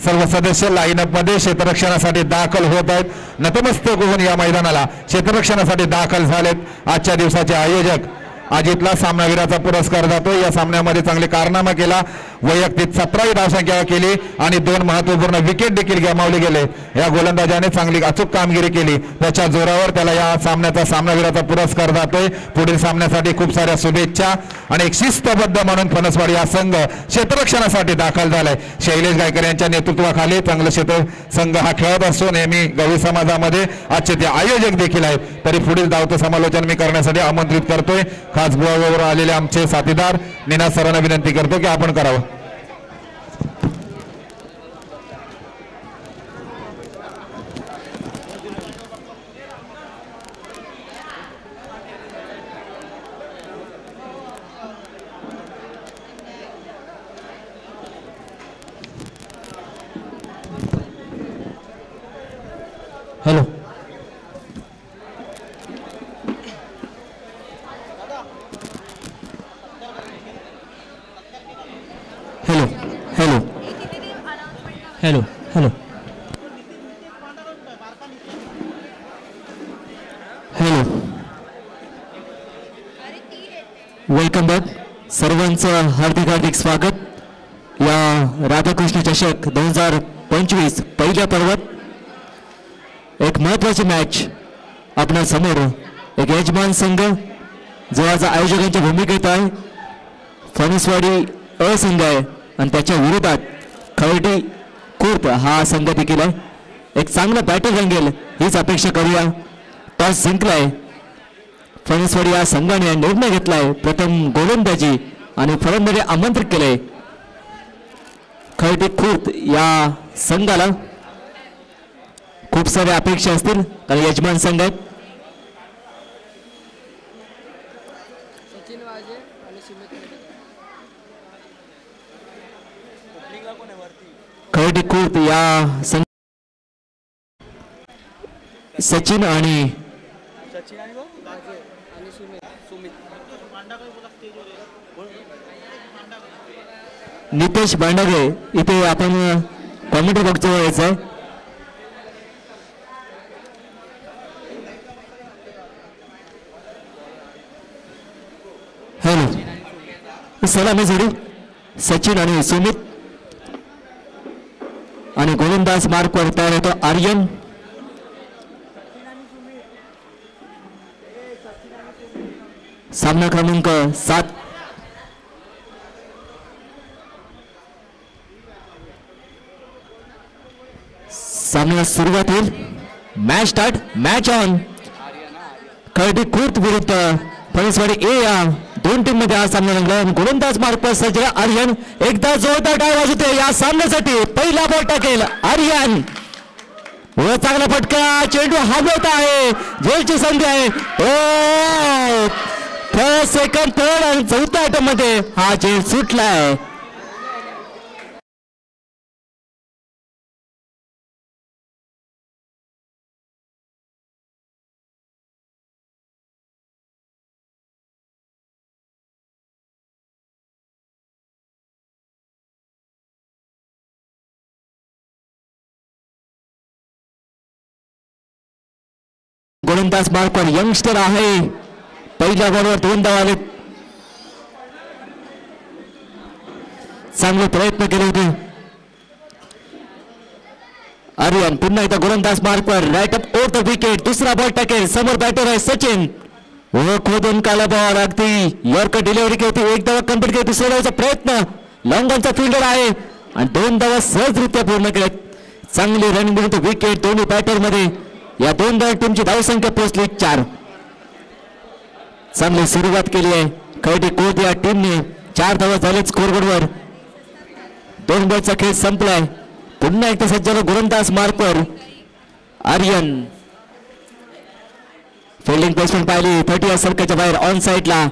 सर्व सदस्य लाईनअप मध्ये क्षेत्ररक्षणासाठी दाखल होत आहेत. नतमस्तक होऊन या मैदानाला क्षेत्ररक्षणासाठी दाखल झालेत आजच्या दिवसाचे आयोजक. अजितला सामनावीराचा पुरस्कार जातो. या सामन्यामध्ये चांगले कारनामा केला. वैयक्तिक 17 ही धावसंख्या केली आणि 2 महत्वपूर्ण विकेट देखील गमावले गेले. या गोलंदाजाने चांगली अचूक कामगिरी केली. त्याच्या जोरावर त्याला या सामन्याचा सामनावीराचा पुरस्कार जातोय. पुढील सामन्यासाठी खूप साऱ्या शुभेच्छा आणि एक शिस्तबद्ध म्हणून फणसवाडी हा संघ क्षेत्ररक्षणासाठी दाखल झालाय. शैलेश गायकर यांच्या नेतृत्वाखाली चांगलं क्षेत्र संघ हा खेळत असतो. नेहमी गवळी समाजामध्ये आजचे ते आयोजक देखील आहेत. तरी पुढील धावतं समालोचन मी करण्यासाठी आमंत्रित करतोय खास गोवावर आलेले आमचे साथीदार निनाद सरांना विनंती करतो की आपण करावं. Hello hello hello hello hello hello welcome back. सर्वांचं हार्दिक स्वागत या राधाकृष्ण चषक 2025 पहिल्या पर्वात. एक महत्वाची मॅच आपल्या समोर. एक यजमान संघ जो आज आयोजकांच्या भूमिकेत आहे फणसवाडी संघ आहे आणि त्याच्या विरोधात खर्डी खुर्द हा संघ देखील आहे. एक चांगला बॅटर रंगेल हीच अपेक्षा करूया. टॉस जिंकलाय फणसवाडी या संघाने निर्णय घेतलाय प्रथम गोलंदाजी आणि फलंदाजी आमंत्रित केले खर्डी खुर्द या संघाला. खूप साऱ्या अपेक्षा असतील कारण यजमान संघ आहेत. खरडी खुर्द या संघ सचिन आणि नितेश भांडागे इथे आपण कॉमेंट्री बॉक्स जवळ यायचं आहे. हॅलो सलामी जोडी सचिन आणि सुमित आणि गोलंदाज मार्कवर तयार होतो आर्यन. सामना क्रमांक 7. सामना सुरुवात होईल. Match start. Match on. Kharadi Khurd विरुद्ध फणसवाडी ए या दोन टीम मध्ये हा सामना रंगला. गोलंदाज मार्कवर सज्ज आर्यन. एकदा जोरदार टाळ वाजवते या सामन्यासाठी. पहिला बॉल टाकेल आर्यन. व चांगला फटका. चेंडू हलवत आहे. झेलची संधी आहे. सेकंड थर्ड आणि चौथ्या आयटम मध्ये हा झेल सुटलाय. गोलंदाज मार्कवर यंगस्टर आहे. पहिल्या बॉलवर 2 धावा आले. चांगले प्रयत्न केले होते आर्यन. पुन्हा एकदा गोलंदाज मार्कवर right up over the wicket. दुसरा बॉल टाकेल. समोर बॅटर आहे सचिन. खोदून काला बॉल. अगदी यॉर्कर डिलिव्हरी केली. 1 धावा कंप्लीट केली. दुसऱ्या धावाचा प्रयत्न. लॉंग ऑनचा फिल्डर आहे आणि 2 धावा सहजरित्या पूर्ण केल्यात. चांगली रनिंग विरुद्ध विकेट दोन्ही बॅटर मध्ये. या 2 धावा टीमची धावसंख्या पोहोचली 4. चांगली सुरुवात केली आहे खरडी खुर्द या टीमने. 4 धावा झालेत स्कोरबोर्डवर. 2 बॉलचा खेळ संपलाय. पुन्हा एकदा सज्जन गोलंदाज मार्कवर आर्यन. फिल्डिंग प्लेसमेंट पाहिली. 30 सर्कलच्या बाहेर ऑन साईडला.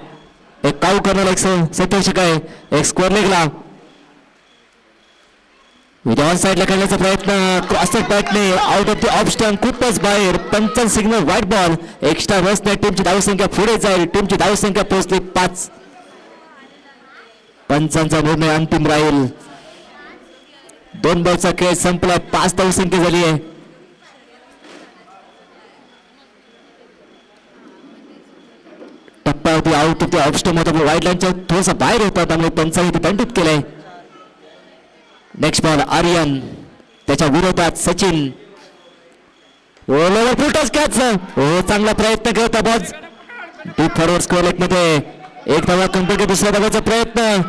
एक काऊ करणारा 127 आहे. एक स्क्वेअर लेगला ऑन साईडला खेळण्याचा प्रयत्न. क्रॉसर बॅटने out of the off stump. खूपच बाहेर. पंचांचा सिग्नल व्हाईट बॉल. एक्स्ट्रा रसने टीमची धावसंख्या पुढे जाईल. टीमची धावसंख्या पोहोचली 5. पंचांचा निर्णय अंतिम राहील. 2 बॉलचा खेळ संपला. 5 धावसंख्या झाली आहे. टप्प्यावरती out of the off stump होता. व्हाईट लाईनच्या थोडासा बाहेर होता त्यामुळे पंचांनी दंडित केलंय. Next ball Aryan. त्याच्या विरोधात Sachin. Over full touch catch. चांगला प्रयत्न करत ball deep forward square leg मध्ये. 1 धावा कंप्लीट. दुसऱ्या धावाचा प्रयत्न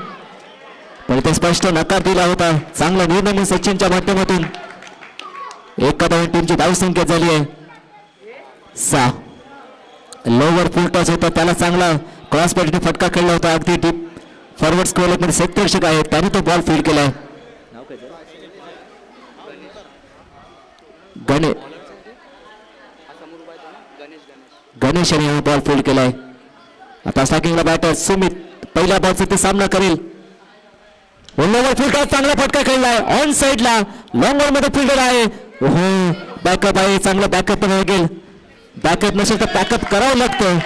पण ते स्पष्ट नकार दिला होता. चांगला निर्णय सचिनच्या माध्यमातून. 1 धावा टीमची धावसंख्या झाली आहे 6. लोवर फुल टच होता. त्याला चांगला क्रॉस बॅटने फटका खेळला होता. अगदी डीप फॉरवर्ड स्कोअर लेग मध्ये क्षेत्ररक्षक आहे त्याने तो बॉल फील्ड केलाय. गणेश यांनी हा बॉल फील्ड केलाय. आता स्ट्रायकिंगला बॅटर सुमित. पहिल्या बॉलचा ते सामना करेल. Lower full toss. चांगला फटका खेळलाय ऑन साईडला. लॉंग ऑन मध्ये फिल्डर आहे. बॅकअप आहे. चांगला बॅकअप पण लागेल. बॅकअप नसेल तर बॅकअप करावं लागतं.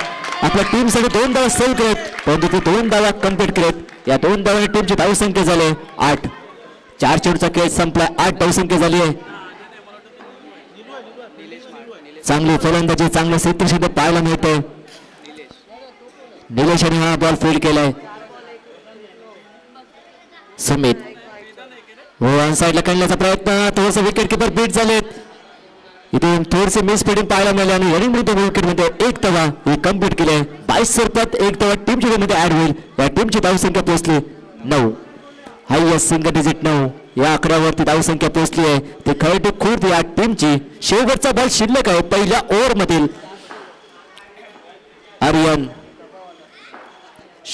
आपल्या टीम साठी 2 धावा सेव्ह केलेत परंतु ते 2 धावा कंप्लीट केलेत. या 2 धावांनी टीमची धावसंख्या झाली 8. 4 चेंडूचा खेळ संपला. 8 धावसंख्या झाली आहे. चांगली फलंदाजी. चांगलं क्षेत्रक्षेत्र पाहायला मिळतंय. निलेश यांनी हा बॉल फील्ड केलाय. सुमित ऑन साईडला खेळण्याचा प्रयत्न. थोडस विकेट किपर बीट झालेत. इथून थोडीशी मिस फिल्डिंग पाहायला मिळाली आणि रनिंग विरुद्ध विकेट मध्ये 1 धावा ही कंप्लीट केली. 22 स्वरूपात 1 धावा टीमच्या टीममध्ये ऍड होईल. या टीमची धावसंख्या पोहोचली 9. हायएस्ट सिंगल डिजिट 9 या आकड्यावरती धावसंख्या पोहोचली आहे. ते खरडी खुर्द या टीमची. शेवटचा बॉल शिल्लक आहे पहिल्या ओव्हर मधील. आर्यन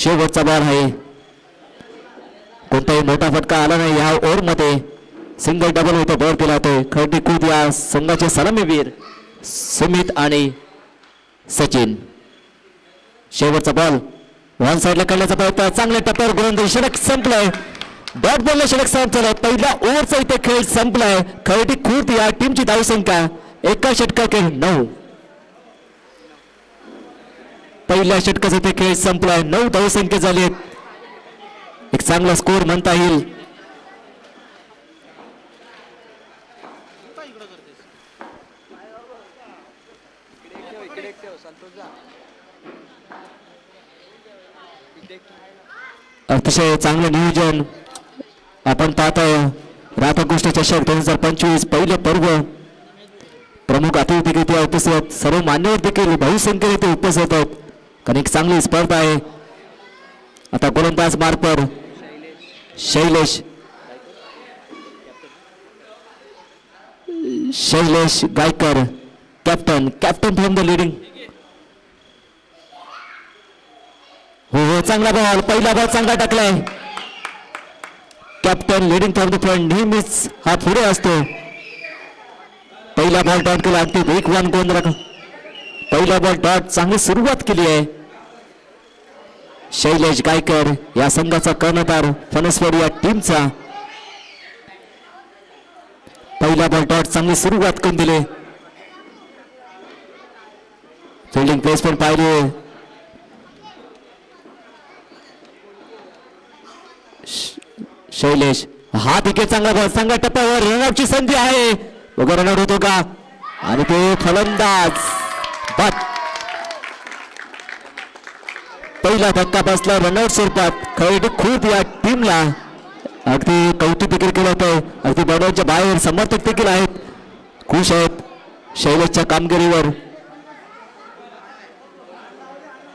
शेवटचा बॉल आहे. कोणताही मोठा फटका आला नाही या ओव्हर मध्ये. सिंगल डबल होतो बॉल केला होतोय. खरडी कूद या संघाचे सलामीवीर सुमित आणि सचिन. शेवटचा बॉल वन साइडला काढण्याचा प्रयत्न. चांगल्या टप्प्यावर गोलंदाजी. षटक संपलाय. डॉट बॉलला षटक संपलाय. पहिला ओव्हरचा इथे खेळ संपलाय. खरडी खूप या टीमची धावसंख्या एका षटकाखेर 9. पहिल्या षटकाचा इथे खेळ संपलाय. 9 धावसंख्या झाली आहेत. एक चांगला स्कोर म्हणता येईल. अतिशय चांगलं नियोजन आपण पाहतोय. राधाकृष्ण चषक 2025 पहिलं पर्व. प्रमुख अतिथी देखील उपस्थित आहेत. सर्व मान्यवर देखील बहुसंख्येने ते उपस्थित आहेत. कारण एक चांगली स्पर्धा आहे. आता गोलंदाज मार्फत Shailesh Gaikar captain from the leading. हो चांगला बॉल. पहिला बॉल चांगला टाकलाय. Captain leading from the front. नेहमीच हा पुढे असतो. पहिला बॉल डॉट केला. अगदी वेगवान गोलंदाज. पहिला बॉल डॉट. चांगली सुरुवात केली आहे शैलेश गायकर या संघाचा कर्णधार फणसवाडी या टीमचा. पहिला बॉल डॉट. चांगली सुरुवात करून दिली. फिल्डिंग प्लेसमेंट पाहिली. शैलेश हा तिथे चांगला बॉल. चांगल्या टप्प्यावर रनआउटची संधी आहे. बघा रनआउट होतो का. आणि ते फलंदाज बाद. पहिला धक्का बसला रनआउट स्वरूपात. खरडी खूप या टीमला अगदी कौतुक देखील केलं होतं. अगदी बॉलरच्या बाहेर समर्थक देखील आहेत. खुश आहेत शैलेशच्या कामगिरीवर.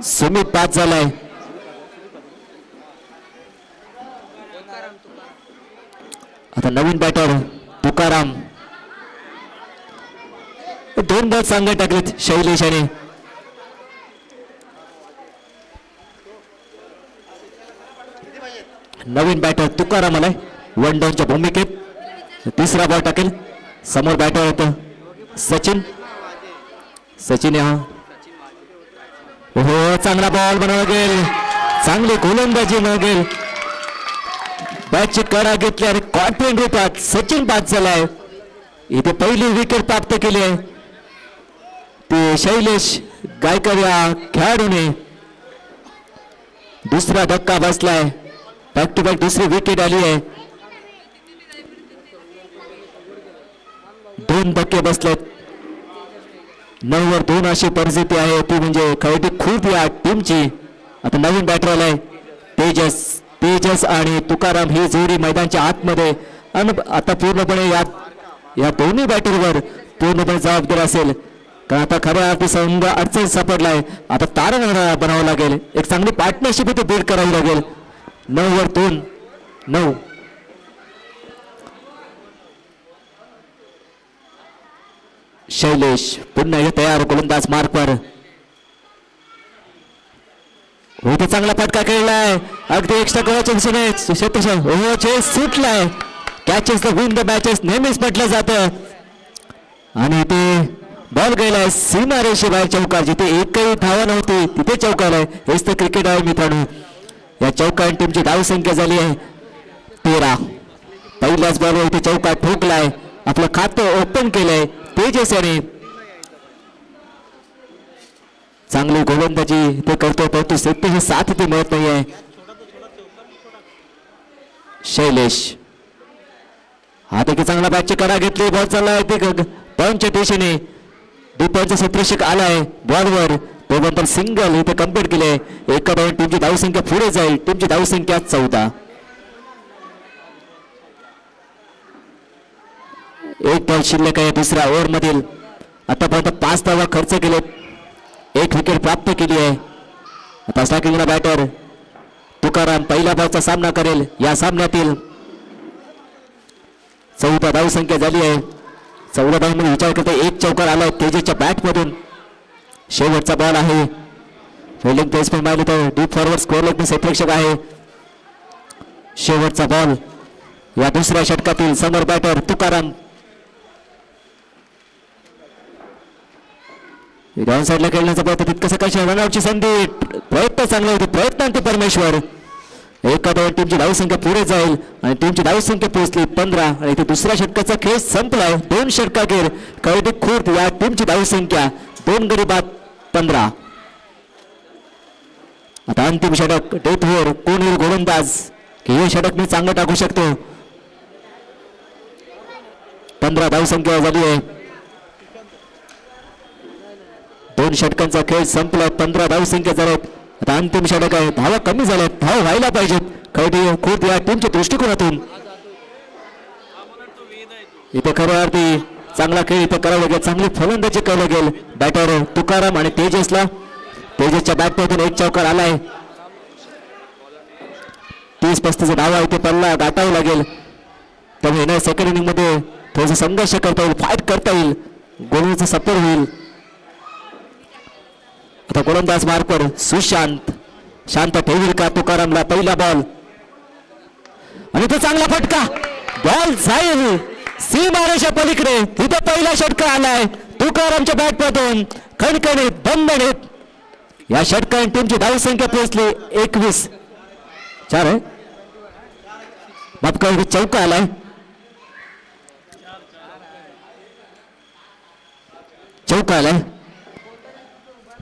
सुमित बाद झालाय. आता नवीन बॅटर तुकाराम. 2 बॉल चांगले टाकलेत शैलेशाने. नवीन बॅटर तुकाराम आलाय वन डाऊनच्या भूमिकेत. तिसरा बॉल टाकेल. समोर बॅटर होतं सचिन हा. हो चांगला बॉल बनवला गेल. चांगली गोलंदाजी गेल. बॅटची कडा घेतली आणि कॉन्फिडंट रूपात सचिन बाद झालाय. इथे पहिली विकेट प्राप्त केली आहे ते शैलेश गायकर या खेळाडूने. दुसरा धक्का बसलाय. बॅक टू बॅक दुसरी विकेट आली आहे. 2 धक्के बसलेत. 9 वर 2 अशी परिस्थिती आहे. ती म्हणजे खरडी खूप या टीमची. आता नवीन बॅटर आलाय तेजस आणि तुकाराम. ही जोडी मैदानच्या आतमध्ये. आणि आता पूर्णपणे या दोन्ही बॅटरवर पूर्णपणे जबाबदार असेल. कारण आता खऱ्या अर्थी संघ अडचण सापडलाय. आता तारण बनावं लागेल. एक चांगली पार्टनरशिप इथे बिल्ड करावी लागेल. 9 वर 2. 9 शैलेश पुन्हा हे तयार. गोलंदाज मार्फत होते. चांगला फटका खेळलाय. अगदी एक्स्ट्रा कव्हरच्या दिशेने क्षेत्रक्षण सुटलाय. Catches the win the matches नेहमीच म्हटलं जातं. आणि ते बॉल गेलाय सीमा रेषेबाहेर चौकार. जिथे एकही धावा नव्हती तिथे चौकार आहे. हेच तर क्रिकेट आहे मित्रांनो. या चौकार टीमची धावसंख्या झाली आहे 13. पहिल्याच बॉलवर इथे चौकार ठोकलाय. आपलं खातं ओपन केलंय तेजस याने. चांगली गोलंदाजी ते करतो परंतु सेफ्टीची साथ ते मिळत नाहीये. शैलेश हा देखील चांगला बॅटची कडा घेतली. बॉल चाललाय ते पॉईंटच्या दिशेने. डिफेन्सचा क्षेत्ररक्षक आलाय बॉलवर. तोनंतर सिंगल इथे कंप्लीट केले. एका बॉल टीमची धावसंख्या पुढे जाईल. टीमची धावसंख्या 14. 1 बॉल शिल्लक आहे दुसऱ्या ओव्हर मधील. आतापर्यंत 5 धावा खर्च केलेत. 1 विकेट प्राप्त केली आहे. आता स्ट्रायकिंगला बॅटर तुकाराम पहिल्या बॉलचा सामना करेल. या सामन्यातील 14 धावसंख्या झाली आहे. 14 धावांमध्ये विचार करता 1 चौकार आलाय तेजसच्या बॅट मधून. शेवटचा बॉल आहे. फिल्डिंग प्लेसमेंट मारली तर डीप फॉरवर्ड स्कोर लेग क्षेत्ररक्षक आहे. शेवटचा बॉल या दुसऱ्या षटकातील समोर बॅटर तुकाराम. डाऊन साईडला खेळण्याचा प्रयत्न तितकंसं कशा रनआउटची संधी. प्रयत्न चांगला होते, प्रयत्नांती परमेश्वर. एका दोन टीमची धावसंख्या पुढे जाईल आणि टीमची धावसंख्या पोहोचली 15 आणि इथे दुसऱ्या षटकाचा खेळ संपलाय. 2 षटकाखेर कळटी खुर्द या टीमची धावसंख्या 2 गडी बाद 15. आता अंतिम षटक डेथ ओव्हर. कोण येईल गोलंदाज की हे षटक मी चांगलं टाकू शकतो. 15 धावसंख्या झाली आहे. 2 षटकांचा खेळ संपला. 15 धावसंख्या झाल्यात. आता अंतिम षटक आहे. धावा कमी झाल्यात, धाव व्हायला पाहिजेत कळटी खुर्द या टीमच्या दृष्टिकोनातून. इथे खऱ्या अर्थी चांगला खेळ इथे करावा लागेल, चांगली फलंदाजी करावी लागेल. बॅटर तुकाराम आणि तेजसला. तेजसच्या बॅटमधून एक चौकार आलाय. 30-35 धावा इथे पल्ला गाठावा लागेल. त्यामुळे सेकंड इनिंग मध्ये थोडंसं संघर्ष करता येईल, फाईट करता येईल, गोलचा सपोर्ट होईल. आता गोलंदाज मार्कर सुशांत. शांत ठेवील का तुकारामला. पहिला बॉल आणि तो चांगला फटका. बॉल जाईल सीमारेषा पलीकडे. तिथे पहिला षटका आलाय तुकारामच्या बॅटमधून. खणखणीत दणदणीत या षटकाने टीमची धावसंख्या पोहोचली 21. 4 आहे. बापका चौका आलाय. चौका आलाय.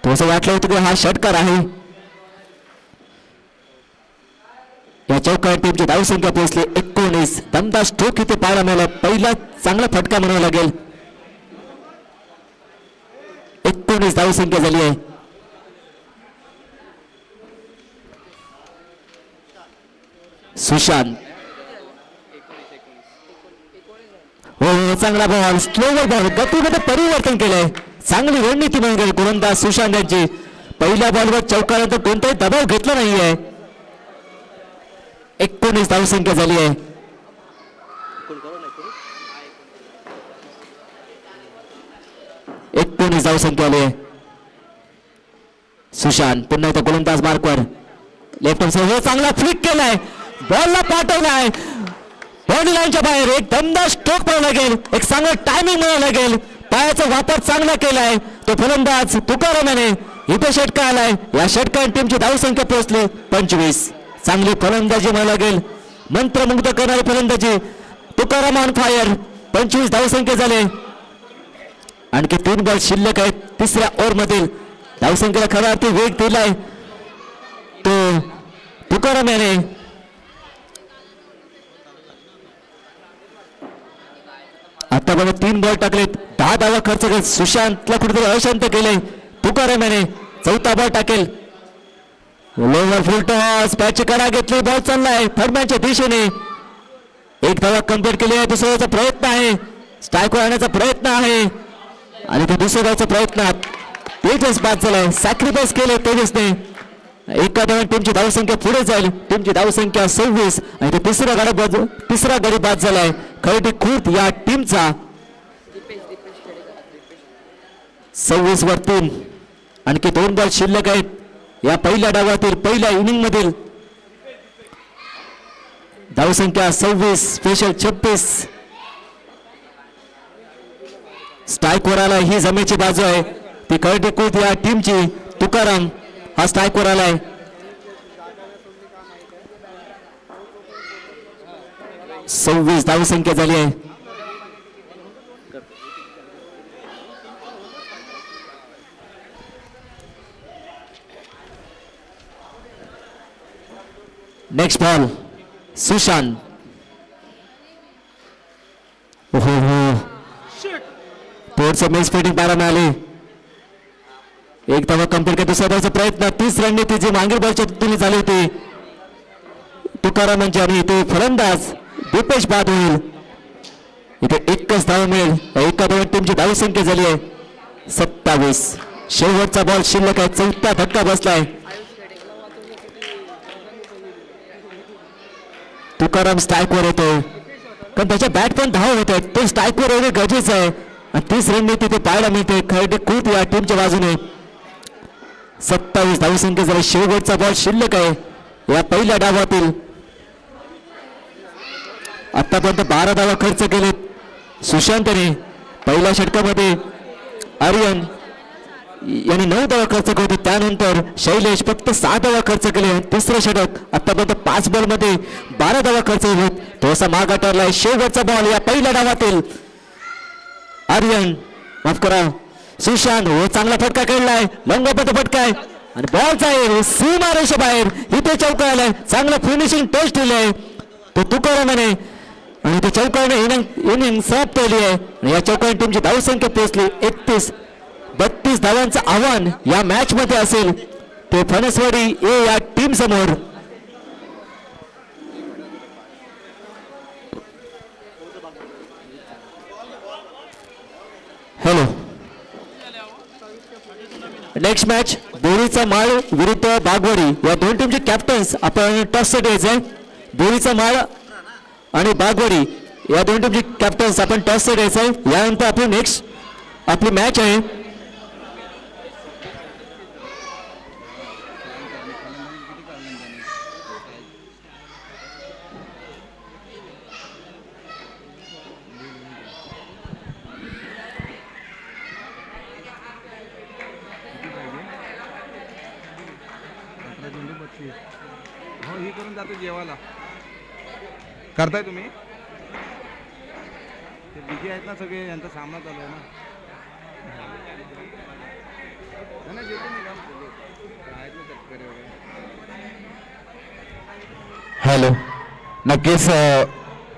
थोडंसं वाटलं होतं की हा षटकार आहे. या चौकार टीमची धावसंख्या पोहोचली 19. दमदार स्ट्रोक इथे पाहायला मिळाला. पहिला चांगला फटका म्हणावा लागेल. 19 धावसंख्या झाली आहे. सुशांत. हो चांगला बॉल. Slower ball. गतीमध्ये परिवर्तन केलंय. चांगली रणनीती म्हणून गेली गोलंदाज सुशांत यांची. पहिल्या बॉलवर चौकारानंतर कोणताही दबाव घेतला नाहीये. 19 धावसंख्या झाली आहे. धावसंख्या आली आहे. सुशांत पुन्हा एकदा गोलंदाज मार्कवर. लेफ्ट हँड चांगला फ्लिक केलाय. बॉलला पाठवलाय बॉडी लाईनच्या बाहेर. एक दमदार स्ट्रोक पाहावं लागेल, एक चांगला टायमिंग मिळावं लागेल. पायाचा वापर चांगला केलाय तो फलंदाज तुकाराम याने. इथे षटका आलाय. या षटकाने टीमची धावसंख्या पोहोचली 25. चांगली फलंदाजी म्हणावं लागेल, मंत्रमुग्ध करणारी फलंदाजी. Tukaram on fire. 25 धावसंख्या झाले. आणखी 3 बॉल शिल्लक आहेत तिसऱ्या ओव्हर मधील. धावसंख्येला खऱ्या अर्थी वेग दिलाय तो तुकाराम याने. आतापर्यंत 3 बॉल टाकलेत, 10 धावा खर्च करत सुशांतला कुठेतरी अशांत केले तुकाराम याने. 4था बॉल टाकेल. Lower full toss. पॅचची कडा घेतली. बॉल चाललाय थर्डमॅनच्या दिशेने. 1 धावा कंप्लीट केली आहे. दुसऱ्याचा प्रयत्न आहे, स्ट्राईकवर आणण्याचा प्रयत्न आहे आणि तो दुसऱ्या धावाचा प्रयत्न तेजस बाद झालाय. सॅक्रिफाईस केले तेजसने. एका धावाने टीमची धावसंख्या पुढे जाईल. टीमची धावसंख्या 26 आणि तो तिसरा गडी बाद झालाय खळटी खुर्द या टीमचा. 26 वर 3. आणखी 2 बॉल शिल्लक आहेत या पहिल्या डावातील पहिल्या इनिंग मधील. धावसंख्या 26 स्पेशल 26. स्ट्राईक वर आलाय. ही जमेची बाजू आहे ती खळटी खुर्द या टीमची. तुकाराम हा स्ट्राईक वर आलाय. सव्वीस धावसंख्या झाली आहे. Next ball Sushant. थोडस मिस फिटिंग पाहायला मिळाली. 1 धावा कंप्लीट केला. दुसऱ्या धावाचा प्रयत्न. 30 रणनीती जी मागील बॉलच्या तुलनेत झाली होती तुकाराम यांची आणि इथे फलंदाज दीपेश बाद होईल. इथे 1च धावा मिळेल. एका धावा टीमची धावसंख्या झाली आहे 27. शेवटचा बॉल शिल्लक आहे. 4था धक्का बसलाय. तुकाराम स्ट्राईकवर येतोय पण त्याच्या बॅट पण धाव होत आहेत. तो स्ट्राईकवर येणे गरजेचं आहे आणि 30 रणनीती ते पाहायला मिळते खळटी खुर्द या टीमच्या बाजूने. 27 धावसंख्या झाली. शेवटचा बॉल शिल्लक आहे या पहिल्या डावातील. आतापर्यंत 12 धावा खर्च केलेत सुशांतने. पहिल्या षटकामध्ये आर्यन यांनी 9 धावा खर्च केले. त्यानंतर शैलेश फक्त 6 धावा खर्च केले. तिसरं षटक आतापर्यंत 5 बॉलमध्ये 12 धावा खर्च केलेत. थोडासा मागा ठरलाय. शेवटचा बॉल या पहिल्या डावातील. आर्यन माफ करा सुशांत हो चांगला फटका खेळलाय. लंगोपत फटका आहे आणि बॉलचा आहे सीमारेषे बाहेर. इथे चौका आलाय. चांगलं फिनिशिंग टच दिलंय तो तुकारामाने आणि ते चौकाने इनिंग समाप्त केली आहे. या चौकाने टीमची धावसंख्या पोहोचली 31-32 धावांचं आव्हान या मॅच मध्ये असेल ते फणसवाडी ए या टीम समोर. हॅलो नेक्स्ट मॅच बोरीचा माळ विरुद्ध बागवाडी या दोन टीमचे कॅप्टन्स आपण टॉससाठी यायचंय. बोरीचा माळ आणि बागवाडी या दोन टीमचे कॅप्टन्स आपण टॉससाठी यायचंय. यानंतर आपली नेक्स्ट आपली मॅच आहे हो ही करून जातो जेवायला. करताय तुम्ही ते बिजी आहेत ना सगळे. यांचा सामना चालू आहे ना. जेवतो मी काम आहेत ना तटकरे वगैरे. हॅलो नक्कीच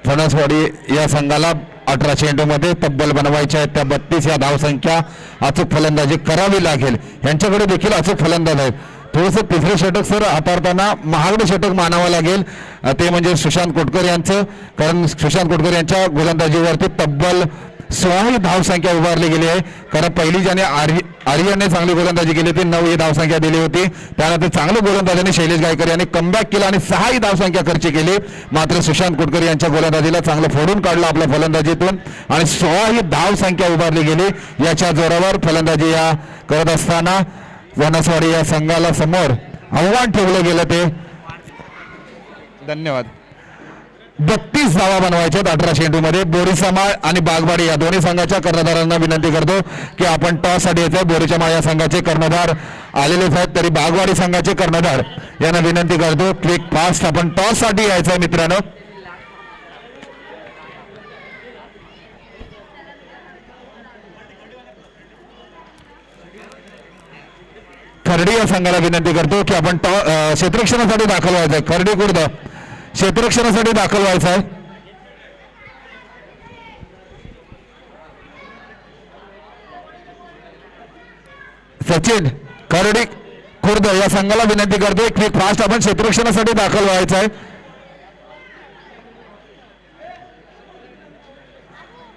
फणसवाडी या संघाला 18 चेंडूमध्ये तब्बल बनवायचे आहेत. त्या 32 या धावसंख्या अचूक फलंदाजी करावी लागेल. यांच्याकडे देखील अचूक फलंदाज आहेत. थोडंसं तिसरे षटक सर हाताळताना महागडे षटक मानावं लागेल ते म्हणजे सुशांत कोटकर यांचं. कारण सुशांत कोटकर यांच्या गोलंदाजीवरती तब्बल 16 धावसंख्या उभारली गेली आहे. कारण पहिली ज्याने आर्यनने चांगली गोलंदाजी केली होती 9 ही धावसंख्या दिली होती. त्यानंतर चांगलं गोलंदाजाने शैलेश गायकर यांनी कमबॅक केला आणि 6 ही धावसंख्या खर्च केली. मात्र सुशांत कोटकर यांच्या गोलंदाजीला चांगलं फोडून काढलं आपल्या फलंदाजीतून आणि 16 ही धावसंख्या उभारली गेली. याच्या जोरावर फलंदाजी या करत असताना फणसवाडी या संघाला समोर आव्हान ठेवलं गेलं ते. धन्यवाद. 32 धावा बनवायच्या 18 चेंडूमध्ये. बोरीचा माळ आणि बागवाडी या दोन्ही संघाच्या कर्णधारांना विनंती करतो की आपण टॉस साठी यायचंय. बोरीच्या माळ या संघाचे कर्णधार आलेलेच आहेत तरी बागवाडी संघाचे कर्णधार यांना विनंती करतो क्लिक फास्ट आपण टॉस साठी यायचंय मित्रांनो. खर्डी या संघाला विनंती करतो की आपण क्षेत्ररक्षणासाठी दाखल व्हायचंय. खर्डी खुर्द क्षेत्ररक्षणासाठी दाखल व्हायचं आहे. सचिन खर्डी खुर्द या संघाला विनंती करतोय की फास्ट आपण क्षेत्ररक्षणासाठी दाखल व्हायचं आहे.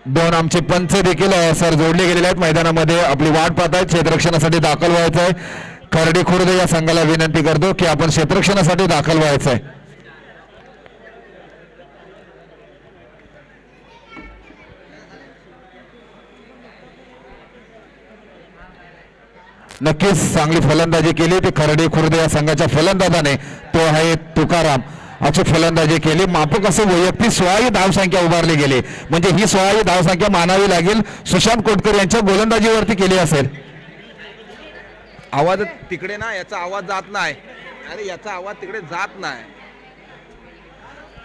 दोन आमचे पंच देखील सर जोडले गेलेले आहेत मैदानामध्ये आपली वाट पाहत आहेत. क्षेत्ररक्षणासाठी दाखल व्हायचं आहे. खर्डी खुर्द या संघाला विनंती करतो की आपण क्षेत्ररक्षणासाठी दाखल व्हायचं आहे. नक्कीच चांगली फलंदाजी केली ती खर्डी खुर्द या संघाच्या फलंदाजाने. तो आहे तुकाराम. अचूक फलंदाजी केली. माफक असं वैयक्तिक 16 धावसंख्या उभारली गेली. म्हणजे ही 16 धावसंख्या मानावी लागेल सुशांत कोटकर यांच्या गोलंदाजीवरती केली असेल. आवाज तिकडे ना याचा आवाज जात नाही आणि याचा आवाज तिकडे जात नाही.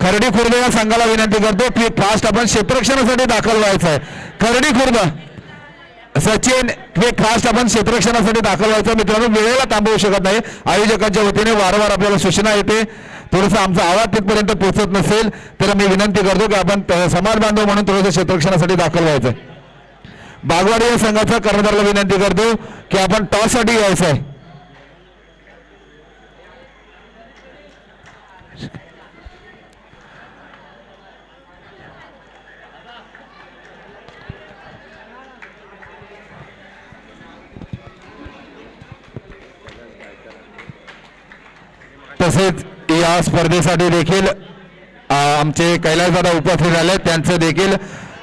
खर्डी खुर्द या संघाला विनंती करतो की फास्ट आपण क्षेत्ररक्षणासाठी दाखल व्हायचं आहे. खर्डी खुर्द सचिन क्विक फास्ट आपण क्षेत्ररक्षणासाठी दाखल व्हायचं. मित्रांनो वेळेला थांबवू शकत नाही. आयोजकांच्या वतीने वारंवार आपल्याला सूचना येते. थोडंसं आमचा आवाज तिथपर्यंत पोहोचत नसेल तर मी विनंती करतो की आपण समाज बांधव म्हणून थोडंसं क्षेत्ररक्षणासाठी दाखल व्हायचं. बागवाडी या संघाच्या कर्णधाराला विनंती करतो की आपण टॉस साठी यायचं आहे. तसेच या स्पर्धेसाठी देखील आमचे कैलासदादा उपस्थित झाले. त्यांचं देखील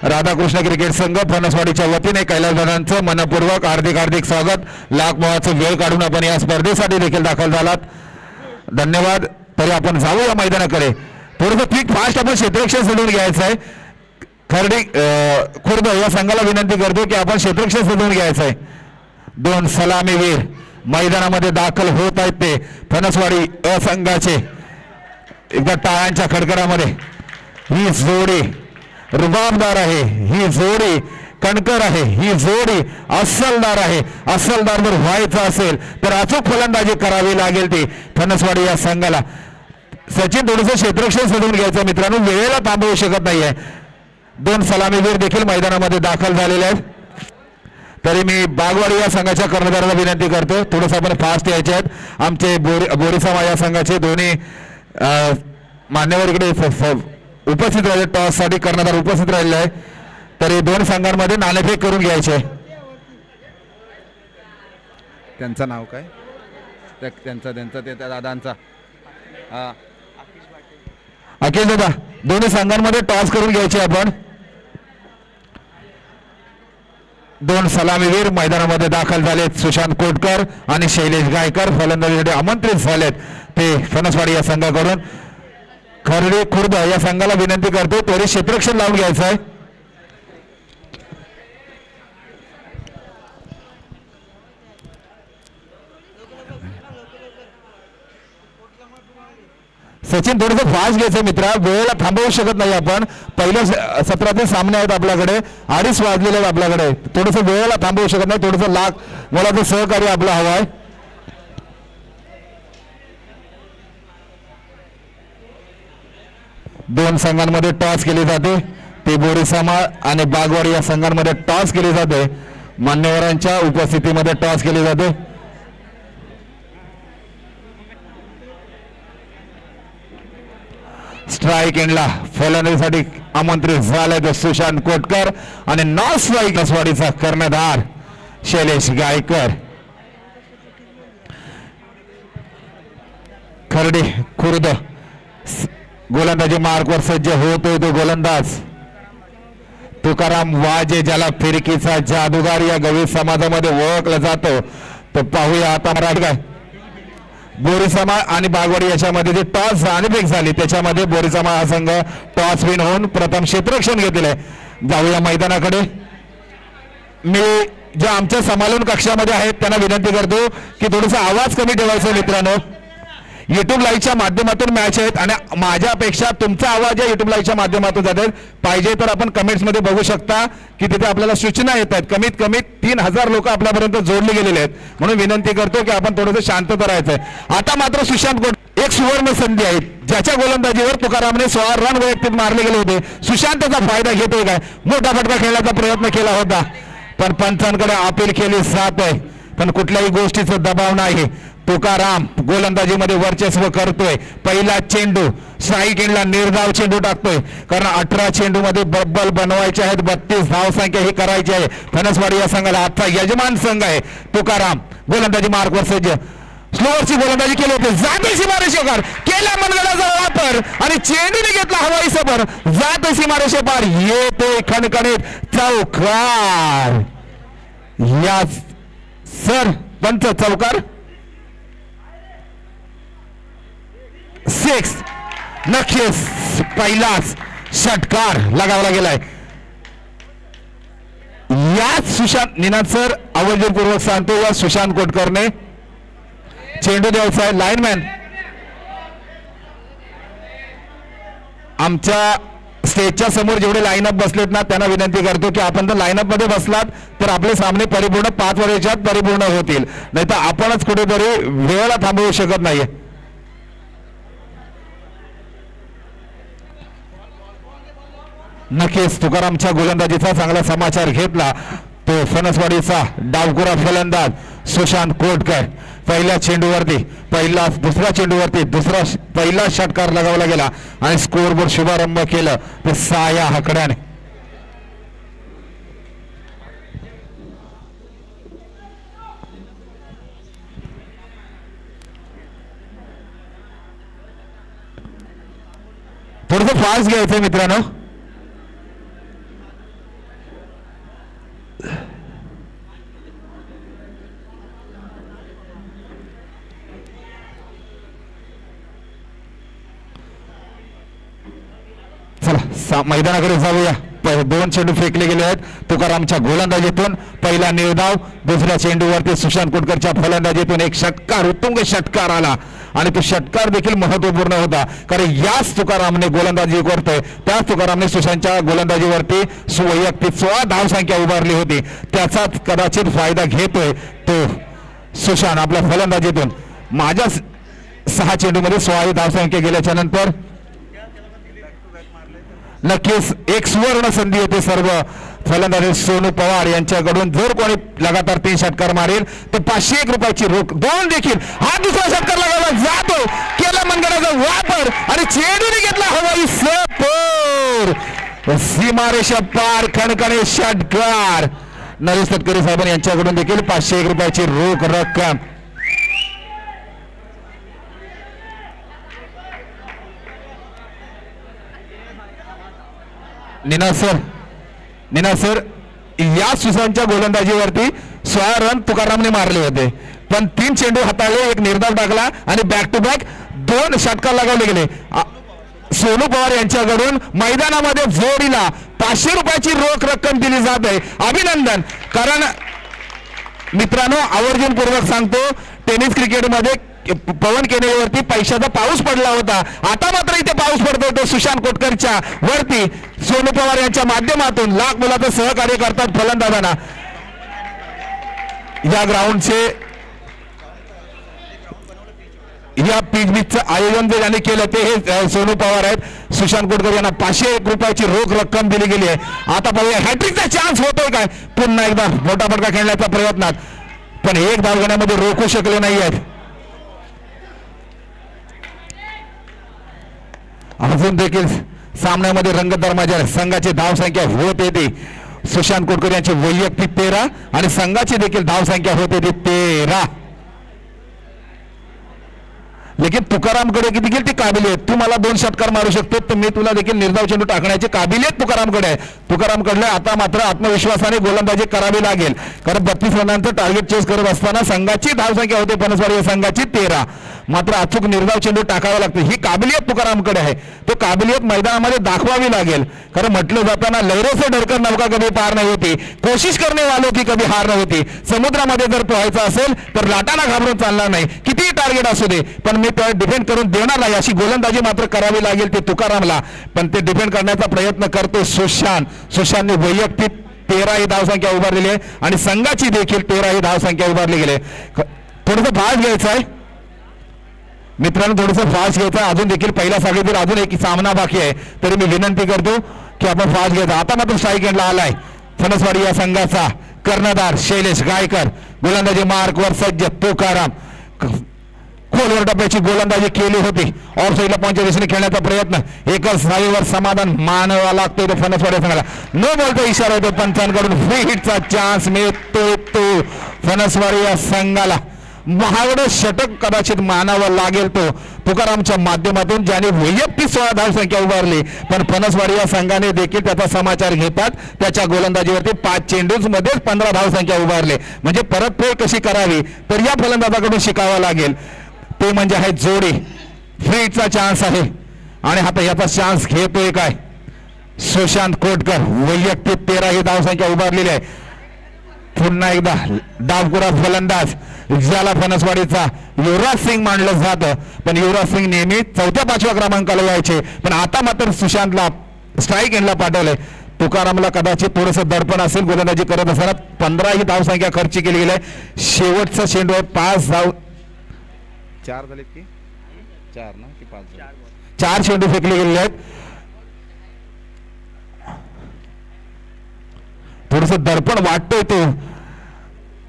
राधाकृष्ण क्रिकेट संघ फणसवाडीच्या वतीने कैलासदादांचं मनपूर्वक हार्दिक स्वागत. लाख मोलाचा वेळ काढून आपण या स्पर्धेसाठी देखील दाखल झालात. धन्यवाद. तरी आपण जाऊ या मैदानाकडे. थोडंसं क्विक फास्ट आपण क्षेत्ररक्षण सोडून घ्यायचं आहे. खर्डी खुर्द या संघाला विनंती करतो की आपण क्षेत्ररक्षण सोडून घ्यायचं आहे. 2 सलामीवीर मैदानामध्ये दाखल होत आहेत ते फणसवाडी असंघाचे. एकदा टाळ्यांच्या खडखडामध्ये ही जोडी रुबाबदार आहे, ही जोडी कणकर आहे, ही जोडी अस्सलदार आहे. अस्सलदार जर व्हायचं असेल तर अचूक फलंदाजी करावी लागेल ती फणसवाडी या संघाला. सचिन थोडंसं क्षेत्ररक्षण सोडून घ्यायचं मित्रांनो, वेळेला थांबवू शकत नाहीये. 2 सलामीवीर देखील मैदानामध्ये दाखल झालेले आहेत. तरी मी बागवाडी या संघाच्या कर्णधाराला विनंती करतो थोडंसं आपण फास्ट यायचे आहेत. आमचे बोरीसामा या संघाचे दोन्ही मान्यवर इकडे उपस्थित राहिले, टॉस साठी कर्णधार उपस्थित राहिलेले आहे. तरी 2 संघांमध्ये नाणेफेक करून घ्यायचे. त्यांचं नाव काय? त्यांचा ते त्या दादांचा अखिल दादा, दोन्ही संघांमध्ये टॉस करून घ्यायचे आपण. 2 सलामीवीर मैदानामध्ये दाखल झालेत. सुशांत कोटकर आणि शैलेश गायकर फलंदाजीसाठी आमंत्रित झालेत ते फणसवाडी या संघाकडून. खर्डी खुर्द या संघाला विनंती करतो त्वरित क्षेत्ररक्षण लावून घ्यायचं आहे. सचिन थोडंसं फास्ट घ्यायचं मित्रा, वेळेला थांबवू शकत नाही आपण. पहिल्या सत्राचे सामने आहेत आपल्याकडे, 2:30 वाजलेले आहेत आपल्याकडे. थोडंसं वेळेला थांबवू शकत नाही, थोडंसं मुलाचं सहकार्य आपलं हवं आहे. दोन संघांमध्ये टॉस केली जाते, ते बोरीसामा आणि बागवाडी या संघांमध्ये टॉस केली जाते. मान्यवरांच्या उपस्थितीमध्ये टॉस केली जाते. स्ट्राईक एंडला फलंदाजीसाठी आमंत्रित झाले सुशांत कोटकर आणि नॉन स्ट्राईक फणसवाडीचा कर्णधार शैलेश गायकर. खर्डी खुर्द गोलंदाजी मार्कवर सज्ज होतोय तो गोलंदाज तुकाराम वाजे, ज्याला फिरकीचा जादूगार या गवळी समाजामध्ये ओळखला जातो. तर पाहूया आता मराठी काय बोरीसामा आणि बागवाडी याच्यामध्ये जे टॉस अनपेक झाली त्याच्यामध्ये बोरीसामा हा संघ टॉस विन होऊन प्रथम क्षेत्ररक्षण घेतलेलं आहे. जाऊया मैदानाकडे. मी ज्या आमच्या समालोचन कक्षामध्ये आहेत त्यांना विनंती करतो की थोडासा आवाज कमी ठेवायचा मित्रांनो. युट्यूब लाईव्हच्या माध्यमातून मॅच आहेत आणि माझ्यापेक्षा तुमचा आवाज या युट्यूब लाईव्हच्या माध्यमातून जात आहेत. पाहिजे तर आपण कमेंट्स मध्ये बघू शकता की तिथे आपल्याला सूचना येत आहेत. कमीत कमी 3000 लोक आपल्यापर्यंत जोडले गेलेले आहेत. म्हणून विनंती करतो की आपण थोडंसं शांतता राहायचंय. आता मात्र सुशांत कोट एक सुवर्ण संधी आहे, ज्याच्या गोलंदाजीवर तुकारामने 16 रन वैयक्तिक मारले गेले होते. सुशांत त्याचा फायदा घेतोय काय? मोठा फटका खेळण्याचा प्रयत्न केला होता पण पंचांकडे अपील केली जात आहे. पण कुठल्याही गोष्टीचा दबाव नाही. तुकाराम गोलंदाजीमध्ये वर्चस्व करतोय. पहिला चेंडू स्ट्राईक एंडला निर्धाव चेंडू टाकतोय, कारण 18 चेंडू मध्ये बब्बल बनवायचे आहेत. 32 धावसंख्या ही करायची आहे. फणसवाडी या संघाला आजचा यजमान संघ आहे. तुकाराम गोलंदाजी मार्कवर सज्ज, स्लोअरची गोलंदाजी केली होती. जाते सीमारेषेपार केला मनगडाचा वापर आणि चेंडूने घेतला हवाई सफर. जाते सीमारेषेपार येते खणखणीत चौकार. या सर पंच चौकार 6. नक्कीच पहिलाच षटकार लगावला गेलाय. याच सुशांत निनाद सर आवर्जूनपूर्वक सांगतो, या सुशांत कोटकरने चेंडू द्यायचा आहे. लाईनमॅन आमच्या स्टेजच्या समोर जेवढे लाईनअप बसलेत ना त्यांना विनंती करतो की आपण जर लाईनअप मध्ये बसलात तर आपले सामने परिपूर्ण 5 वर्षात परिपूर्ण होतील, नाही तर आपणच कुठेतरी वेळेला थांबवू शकत नाहीये. नक्कीच तुकारामच्या गोलंदाजीचा चांगला समाचार घेतला तो फणसवाडीचा डावखुरा फलंदाज सुशांत कोटकर. पहिल्या चेंडूवरती दुसऱ्या चेंडूवरती पहिला षटकार लगावला गेला आणि स्कोरबोर्ड शुभारंभ केलं ते साया हकड्याने. थोडंसं फास्ट घ्यायचंय मित्रांनो. मैदानाकडे जाऊया. दोन चेंडू फेकले गेले आहेत तुकारामच्या गोलंदाजीतून. पहिला निर्धाव, दुसऱ्या चेंडूवरती सुशांत कोटकरच्या फलंदाजीतून एक षटकार, उत्तुंग षटकार आला आणि तो षटकार देखील महत्वपूर्ण होता कारण याच तुकारामने गोलंदाजी करतोय त्याच तुकारामने सुशांतच्या गोलंदाजीवरती वैयक्तिक 16 धावसंख्या उभारली होती. त्याचाच कदाचित फायदा घेतोय तो सुशांत आपल्या फलंदाजीतून. माझ्या 6 चेंडूमध्ये 16 धावसंख्या गेल्याच्या नंतर नक्कीच एक सुवर्ण संधी होते सर्व फलंदाज सोनू पवार यांच्याकडून. जर कोणी लगातार 3 षटकार मारेल तर 501 रुपयाची रोख. 2 देखील. हा दुसरा षटकार लगावला जातो, केला मनगडाचा वापर आणि चेंडूने घेतला हवाई सपोर, सीमारेषा पार, खणखणे षटकार. नरेश तटकरे साहेब यांच्याकडून देखील 501 रुपयाची रोख रक्कम. निना सर या सुशांतच्या गोलंदाजीवरती 16 रन तुकारामने मारले होते पण 3 चेंडू हाताळले, एक निर्धाव टाकला आणि बॅक टू बॅक 2 षटकार लगावले गेले. सोनू पवार यांच्याकडून मैदानामध्ये जोडीला 500 रुपयाची रोख रक्कम दिली जात आहे. अभिनंदन. कारण मित्रांनो आवर्जूनपूर्वक सांगतो टेनिस क्रिकेटमध्ये पवन केनेवरती पैशाचा पाऊस पडला होता. आता मात्र इथे पाऊस पडतोय तो सुशांत कोटकरच्या वरती. सोनू पवार यांच्या माध्यमातून लाख मुलाचं सहकार्य करतात फलंदाजांना. या ग्राउंडचे या पिचचं आयोजन जे ज्यांनी केलं ते हे सोनू पवार आहेत. सुशांत कोटकर यांना 501 रुपयाची रोख रक्कम दिली गेली आहे. आता पाहूया हॅट्रिकचा चान्स होतोय काय. पुन्हा एकदा मोठा फटका खेळण्याच्या प्रयत्नात पण एक धाव घेण्यामध्ये रोखू शकले नाही आहेत. अजून देखील सामन्यामध्ये रंगतदार संघाची धावसंख्या होत येते. सुशांत कोटकर यांची वैयक्तिक 13 आणि संघाची देखील धावसंख्या होत येते 13. लेकिन तुकारामकडे देखील ती काबिलियत, तू मला 2 षटकार मारू शकतो तर मी तुला देखील निर्धाव चेंडू टाकण्याची काबिलियत तुकारामकडे आहे. तुकारामकडे आता मात्र आत्मविश्वासाने गोलंदाजी करावी लागेल कारण 32 रनांचं टार्गेट चेस करत असताना संघाची धावसंख्या होते पनसवाडी या संघाची 13. मात्र अचूक निर्धाव चेंडू टाकावा लागतो. ही काबिलियत तुकारामकडे आहे. तो काबिलियत मैदानामध्ये दाखवावी लागेल कारण म्हटलं जाताना लहरों से डरकर नौका कधी पार नाही होती, कोशिश करने वालों की कधी हार नव्हती. समुद्रामध्ये जर पोहायचं असेल तर लाटांना घाबरून चालणार नाही, कितीही टार्गेट असू दे पण मी तो डिफेंड करून देणार नाही अशी गोलंदाजी मात्र करावी लागेल ते तुकारामला. पण ते डिफेंड करण्याचा प्रयत्न करतो सुशांतने वैयक्तिक 13 ही धावसंख्या उभारलेली आहे आणि संघाची देखील 13 ही धावसंख्या उभारली गेली. थोडंसं फास्ट घ्यायचं आहे मित्रांनो, थोडंसं फास्ट घ्यायचं. अजून देखील पहिल्या साखळीतील अजून एक सामना बाकी आहे तरी मी विनंती करतो की आपण फास्ट घ्यायचा. आता मात्र स्ट्राईक एंडला आलाय फणसवाडी या संघाचा कर्णधार शैलेश गायकर. गोलंदाजी मार्कवर सज्ज तुकाराम. खोलवर टप्प्याची गोलंदाजी केली होती. ऑफ साईडला पंचच्या दिशेने खेळण्याचा प्रयत्न. एकच धावेवर समाधान मानावा लागतोय तो फणसवाडी संघाला. नो बॉलचा इशारा होतो पंचांकडून. फ्री हिटचा चान्स मिळतो तो फणसवाडी या संघाला. महागडं षटक कदाचित मानावं लागेल तो तुकारामच्या माध्यमातून ज्याने वैयक्तिक 16 धावसंख्या उभारली. पण फणसवाडी या संघाने देखील त्याचा समाचार घेतात. त्याच्या गोलंदाजीवरती 5 चेंडूंमध्येच 15 धावसंख्या उभारले. म्हणजे परतफेड कशी करावी तर या फलंदाजाकडून शिकावं लागेल. ते म्हणजे आहे जोडी. फ्रीचा चान्स आहे आणि आता याचा चान्स घेतोय काय सुशांत कोटकर. वैयक्तिक 13 ही धावसंख्या उभारलेली आहे. पुन्हा एकदा डावखुरा फलंदाज ज्याला फणसवाडीचा युवराज सिंग मानलं जातं पण युवराज सिंग नेहमी 4-5व्या क्रमांकाला यायचे पण आता मात्र सुशांतला स्ट्राईक एंडला पाठवलंय. तुकारामला कदाचित थोडंसं दडपण असेल गोलंदाजी करत असताना. 15 ही धावसंख्या खर्च केली गेली आहे. शेवटचा चेंडू 5 धाव 4 झालेत की 4 ना की 5 4 चेंडू फेकले गेलेले आहेत. थोडस दडपण वाटतोय तो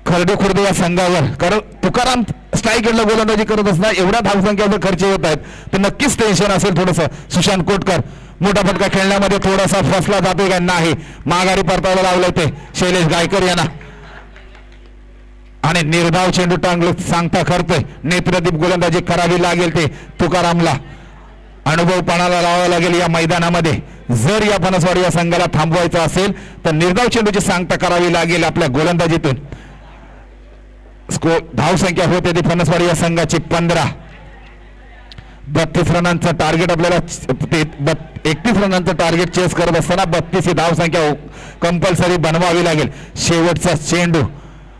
खर्डे खुर्दे या संघावर कारण तुकाराम स्ट्राईक एंडला गोलंदाजी करत असताना एवढ्या धावसंख्या जर खर्च होत आहेत तर नक्कीच टेन्शन असेल थोडंसं. सुशांत कोटकर मोठा फटका खेळण्यामध्ये थोडासा फसला जातोय का नाही. माघारी परतायला लावलंय ते शैलेश गायकर यांना आणि निर्धाव चेंडू टांगलं सांगता करतोय. नेत्रदीप गोलंदाजी करावी लागेल ते तुकारामला. अनुभवपणाला लावावा लागेल या मैदानामध्ये. जर या फणसवाडी या संघाला थांबवायचं असेल तर निर्धाव चेंडूची सांगता करावी लागेल आपल्या गोलंदाजीतून. धावसंख्या होते ती फणसवाडी या संघाची 15. 32 रनांचं टार्गेट आपल्याला 31 रनांचं टार्गेट चेस करत असताना 32 ही धावसंख्या कंपल्सरी बनवावी लागेल. शेवटचा चेंडू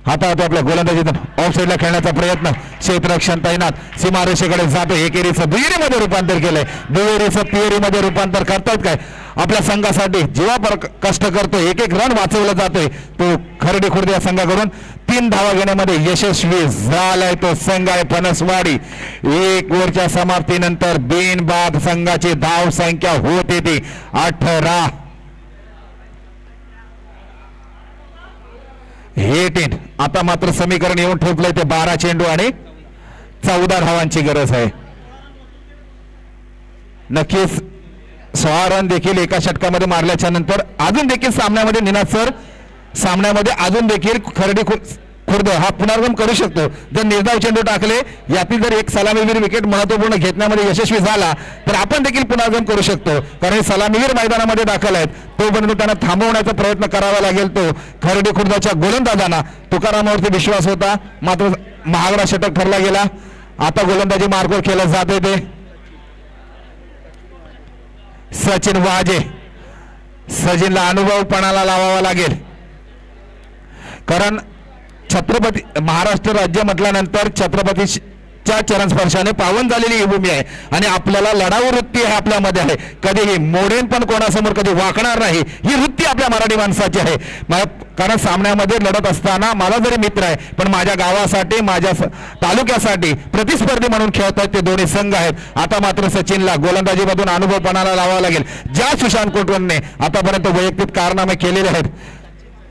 हातात आपल्या गोलंदाजीतून ऑफ साईडला खेळण्याचा प्रयत्न. क्षेत्ररक्षण तैनात सीमारेषेकडे जातो. एकेरीचं दुहेरीमध्ये रूपांतर केलंय. दुहेरीचं तिहेरीमध्ये रूपांतर करतायत काय आपल्या संघासाठी जीवा कष्ट करतो. एक एक रन वाचवला जातोय. तो खर्डी खुर्द या संघाकडून 3 धावा घेण्यामध्ये यशस्वी झालाय तो संघ आहे फणसवाडी. 1 ओव्हरच्या समाप्तीनंतर बिनबाद संघाची धाव संख्या होते ती 18. हे 10. आता मात्र समीकरण येऊन ठेवलंय ते 12 चेंडू आणि 14 धावांची गरज आहे. नक्कीच 16 रन देखील एका षटकामध्ये मारल्याच्या नंतर अजून देखील सामन्यामध्ये अजून देखील खर्डी खुर्द हा पुनर्गम करू शकतो. जर निर्धाव चेंडू टाकले यातील जर एक सलामीवीर विकेट महत्वपूर्ण घेण्यामध्ये यशस्वी झाला तर आपण देखील पुनर्गम करू शकतो. कारण हे सलामीवीर मैदानामध्ये दाखल आहेत. तोपर्यंत त्यांना थांबवण्याचा प्रयत्न करावा लागेल. तो खर्डी खुर्दच्या गोलंदाजांना तुकारामावरती विश्वास होता मात्र महागडा षटक ठरला गेला. आता गोलंदाजी मार्गवर केलं जाते ते सचिन वाजे. सचिनला अनुभवपणाला लावावा लागेल कारण छत्रपती महाराष्ट्र राज्य म्हटल्यानंतर छत्रपतीच्या चरणस्पर्शाने पावन झालेली ही भूमी आहे आणि आपल्याला लढाऊ वृत्ती आहे आपल्यामध्ये आहे. कधीही मोडेन पण कोणासमोर कधी वाकणार नाही ही वृत्ती आपल्या मराठी माणसाची आहे. कारण सामन्यामध्ये लढत असताना मला जरी मित्र आहे पण माझ्या गावासाठी माझ्या तालुक्यासाठी प्रतिस्पर्धी म्हणून खेळत आहेत ते दोन्ही संघ आहेत. आता मात्र सचिनला गोलंदाजीमधून अनुभवपणाला लावावा लागेल. ज्या सुशांत कोटवनने आतापर्यंत वैयक्तिक कारनामे केलेले आहेत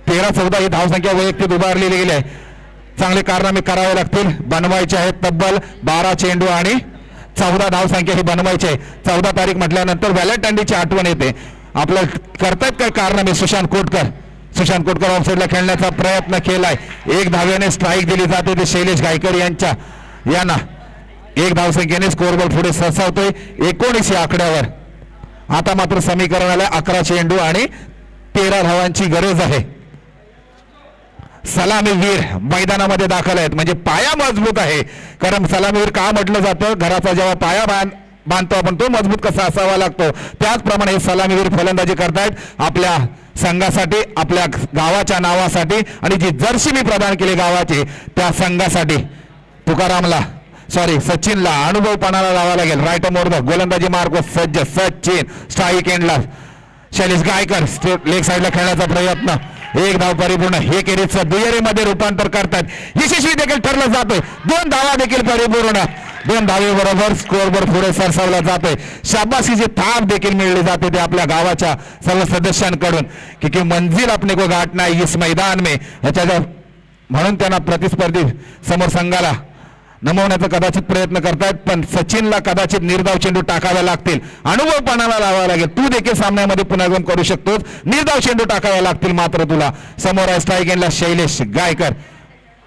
13-14 ही धावसंख्या वैयक्तिक उभारलेली गेली आहे. चांगले कारनामे करावे लागतील. बनवायचे आहेत तब्बल 12 चेंडू आणि 14 धावसंख्या ही बनवायची आहे. 14 तारीख म्हटल्यानंतर व्हॅलेंटाईनची आठवण येते. आपलं करतायत काय कारनामे सुशांत कोटकर ऑफ साईडला खेळण्याचा प्रयत्न केलाय. 1 धाव्याने स्ट्राईक दिली जाते ते शैलेश गायकर यांना 1 धावसंख्येने स्कोअरबोर्ड पुढे सरसावतोय 19 या आकड्यावर. आता मात्र समीकरणाला 11 चेंडू आणि 13 धावांची गरज आहे. सलामीवीर मैदानामध्ये दाखल आहेत म्हणजे पाया मजबूत आहे. कारण सलामीवीर का म्हटलं जातं घराचा जेव्हा पाया बांधतो आपण तो मजबूत कसा असावा लागतो त्याचप्रमाणे सलामीवीर फलंदाजी करतायत आपल्या संघासाठी आपल्या गावाच्या नावासाठी आणि जी जर्सी मी प्रदान केली गावाची त्या संघासाठी सचिनला अनुभवपणाला लावावा लागेल. राईट मोर्द गोलंदाजी मार्ग सज्ज. सचिन स्ट्राईक एंडला शैलेश गायकर लेग साईडला खेळण्याचा प्रयत्न. 1 धाव परिपूर्ण. हे केरीचं दुहेरीमध्ये रूपांतर करतात. यशस्वी देखील ठरलं जातोय. 2 धावा देखील परिपूर्ण. 2 धावेबरोबर स्कोअरबोर्ड पुढे सरसावला जातोय. शाबासकीची थाप देखील मिळली जाते ते आपल्या गावाच्या सर्व सदस्यांकडून की मंजिल अपने को गाठना इस मैदान में म्हणून त्यांना प्रतिस्पर्धी समोर संघाला नमवण्याचा कदाचित प्रयत्न करतायत पण सचिनला कदाचित निर्धाव चेंडू टाकावे लागतील. अनुभवपणाला लावावा लागेल. तू देखील सामन्यामध्ये पुनर्गम करू शकतोस. निर्धाव चेंडू टाकावे लागतील मात्र तुला. समोर आहे स्ट्राईक एंडला शैलेश गायकर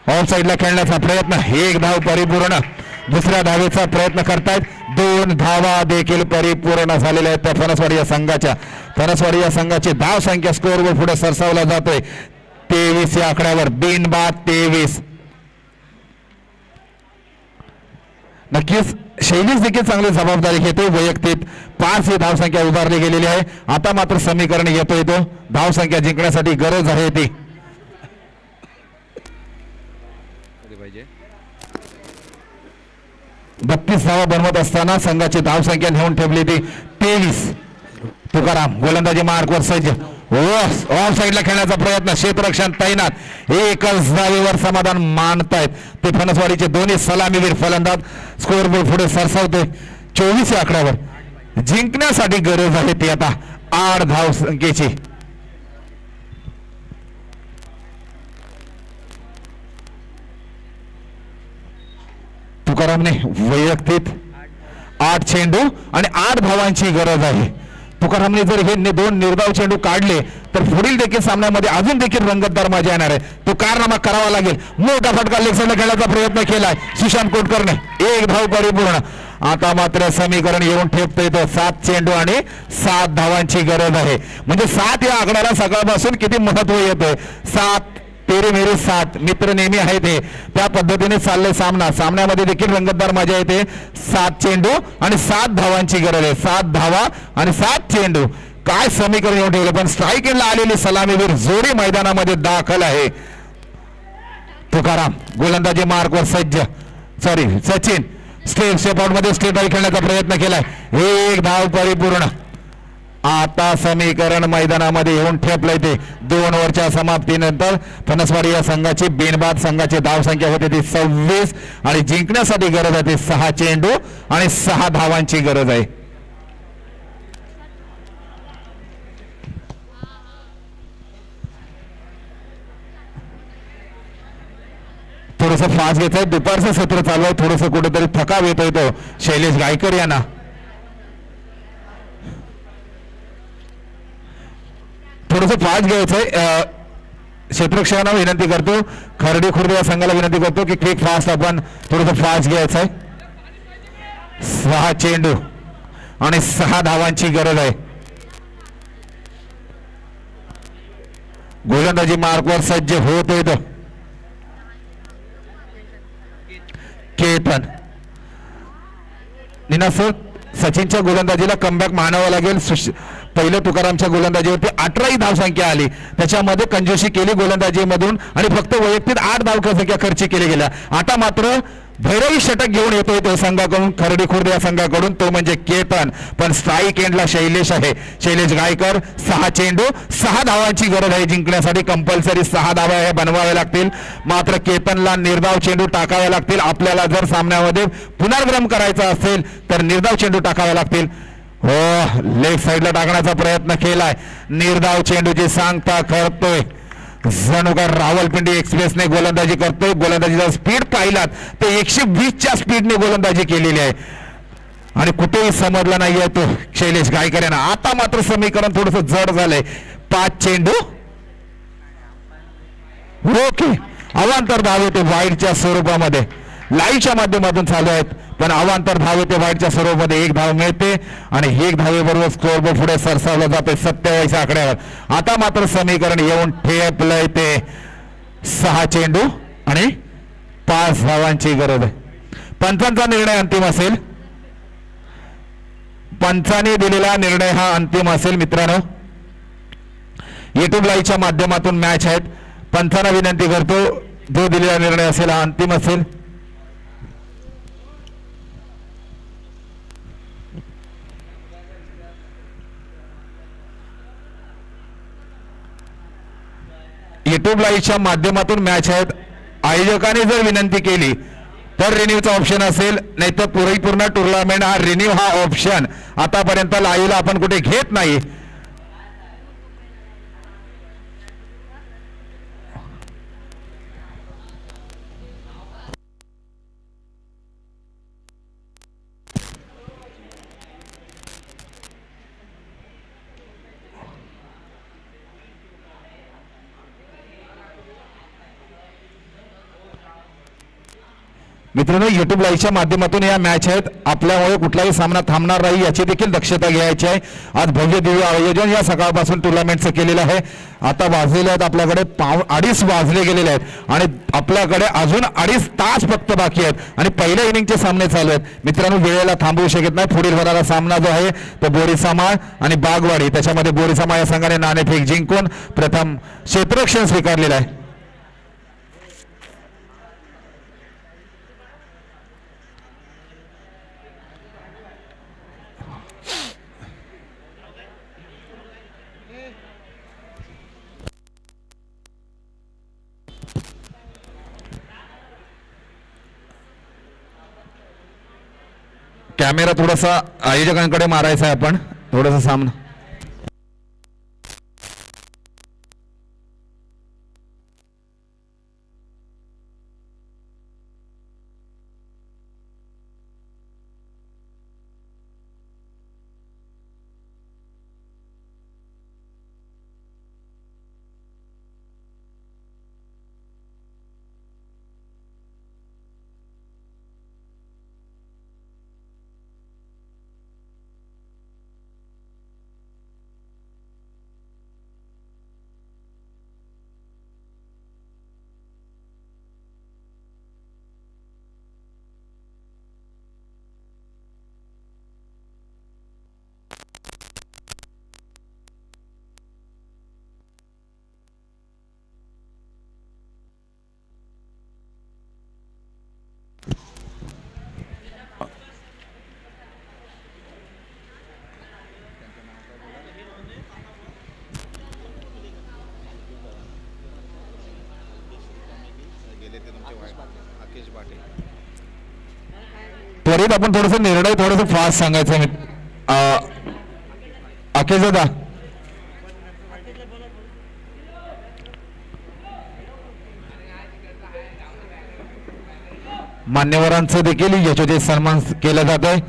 ऑफ साईडला खेळण्याचा प्रयत्न. 1 धाव परिपूर्ण. दुसऱ्या धावेचा प्रयत्न करतायत. 2 धावा देखील परिपूर्ण झालेल्या आहेत त्या फणसवाडी या संघाची धाव संख्या स्कोअरवर पुढे सरसावला जातोय 23 या आकड्यावर. बिनबाद 23. नक्कीच शैलेश देखील चांगली जबाबदारी घेतो. वैयक्तिक 5 ही धावसंख्या उभारली गेलेली आहे. आता मात्र समीकरण येतो धावसंख्या जिंकण्यासाठी गरज आहे ती 32 धावा बनवत असताना संघाची धावसंख्या नेऊन ठेवली ती 23. तुकाराम गोलंदाजी मार्कवर सज्ज. ऑफ साईडला खेळण्याचा प्रयत्न. क्षेत्ररक्षण तैनात. 1च धावेवर समाधान मानतायत ते फणसवाडीचे दोन्ही सलामीवीर फलंदाज. स्कोअरबोर्ड पुढे सरसावतोय 24 या आकड्यावर. जिंकण्यासाठी गरज आहे ती आता 8 धावसंख्येची. तुकारामने वैयक्तिक 8 चेंडू आणि 8 धावांची गरज आहे. तुकारामने जर हे 2 निर्धाव चेंडू काढले तर पुढील देखील सामन्यामध्ये अजून देखील रंगतदार मजा येणार आहे. तो कारनामा करावा लागेल. मोठा फटका लेग साईडला खेळण्याचा प्रयत्न केलाय सुशांत कोटकरने. 1 धाव परिपूर्ण. आता मात्र समीकरण येऊन ठेपतोय तो 7 चेंडू आणि 7 धावांची गरज आहे. म्हणजे 7 या आकड्याला सकाळपासून किती महत्व येतोय. 7 तेरी मेरी साथ, मित्र नेहमी आहे ते त्या पद्धतीने चाललंय सामना. सामन्यामध्ये देखील रंगतदार मजा येते. 7 चेंडू आणि 7 धावांची गरज आहे. 7 धावा आणि 7 चेंडू, काय समीकरण येऊन ठेवलं. पण स्ट्राईक एंडला आलेली सलामीवीर जोडी मैदानामध्ये दाखल आहे. तुकाराम गोलंदाजी मार्कवर सज्ज, सचिन स्टेप आउट मध्ये स्टेप आउट खेळण्याचा प्रयत्न केलाय. एक धाव परिपूर्ण. आता समीकरण मैदानामध्ये येऊन ठेपलंय ते. 2 ओव्हरच्या समाप्तीनंतर फणसवाडी या संघाची बिनबाद संघाची धावसंख्या होते ती 26 आणि जिंकण्यासाठी गरज आहे ती 6 चेंडू आणि 6 धावांची गरज आहे. थोडंसं फास्ट घ्यायचंय. दुपारचं सत्र चालू आहे. थोडंसं कुठेतरी थकाव येतोय तो शैलेश गायकर यांना. थोडंसं फास्ट घ्यायचंय. क्षेत्ररक्षकांना विनंती करतो, खर्डी खुर्द या संघाला विनंती करतो की क्विक फास्ट आपण थोडंसं फास्ट घ्यायचंय. 6 चेंडू आणि 6 धावांची गरज आहे. गोलंदाजी मार्कवर सज्ज होतोय तो केतन. निनासर सचिनच्या गोलंदाजीला कमबॅक मानावं लागेल. पहिलं तुकारामच्या गोलंदाजीवरती 18 धावसंख्या आली, त्याच्यामध्ये कंजूसी केली गोलंदाजीमधून आणि फक्त वैयक्तिक 8 धावसंख्या खर्च केली गेल्या. आता मात्र भैरवी षटक घेऊन येतोय तो संघाकडून, खर्डी खुर्द या संघाकडून, तो म्हणजे केतन. पण स्ट्राईक एंडला शैलेश आहे, शैलेश गायकर. 6 चेंडू 6 धावांची गरज आहे जिंकण्यासाठी. कंपल्सरी 6 धावा हे बनवावे लागतील. मात्र केतनला निर्धाव चेंडू टाकावे लागतील. आपल्याला जर सामन्यामध्ये पुनर्विराम करायचा असेल तर निर्धाव चेंडू टाकावे लागतील. हो, लेग साईडला टाकण्याचा प्रयत्न केलाय. निर्धाव चेंडूची सांगता करतोय. जणू का रावलपिंडी एक्सप्रेसने गोलंदाजी करतोय. गोलंदाजीचा स्पीड पाहिलात तर 120च्या स्पीडने गोलंदाजी केलेली आहे आणि कुठेही समजला नाहीये तो शैलेश गायकर यांना. आता मात्र समीकरण थोडंसं जड झालंय. 5 चेंडू ओके. अवांतर धाव येते वाईडच्या स्वरूपामध्ये, लाईव्हच्या माध्यमातून चालू आहेत. पण अवांतर धाव येते वाईडच्या स्वरूपामध्ये. 1 धाव मिळते आणि 1 धावेबरोबर स्कोअर बोर्ड पुढे सरसावला जाते 27 आकड्यावर. आता मात्र समीकरण येऊन ठेपलंय ते. 6 चेंडू आणि 5 धावांची गरज आहे. पंचांचा निर्णय अंतिम असेल. पंचांनी दिलेला निर्णय हा अंतिम असेल मित्रांनो. युट्यूब लाईव्हच्या माध्यमातून मॅच आहेत. पंचांना विनंती करतो, जो दिलेला निर्णय असेल हा अंतिम असेल. युट्यूब लाईव्हच्या माध्यमातून मॅच आहेत. आयोजकांनी जर विनंती केली तर रिन्यूचा ऑप्शन असेल, नाहीतर पूर्ण टुर्नामेंट हा रिन्यू हा ऑप्शन आतापर्यंत लाईव्हला आपण कुठे घेत नाही. मित्रांनो, युट्यूब लाईव्हच्या माध्यमातून या मॅच आहेत. आपल्यामुळे कुठलाही सामना थांबणार नाही याची देखील दक्षता घ्यायची आहे. आज भव्य दिव्य आयोजन या सकाळपासून टुर्नामेंटचं केलेलं आहे. आता वाजलेले आहेत आपल्याकडे 2:30 वाजले गेलेले आहेत आणि आपल्याकडे अजून 2.5 तास फक्त बाकी आहेत आणि पहिल्या इनिंगचे सामने चालू आहेत. मित्रांनो, वेळेला थांबवू शकत नाही. पुढील होणारा सामना जो आहे तो बोरीसामा आणि बागवाडी, त्याच्यामध्ये बोरीसामा या संघाने नाणेफेक जिंकून प्रथम क्षेत्ररक्षण स्वीकारलेलं आहे. कॅमेरा थोडासा आयोजकांकडे मारायचा आहे आपण, थोडासा सामना. त्वरित आपण थोडस निर्णय थोडस फास्ट सांगायचं अखेर दादा. मान्यवरांचं देखील यशोचित सन्मान केला जात आहे.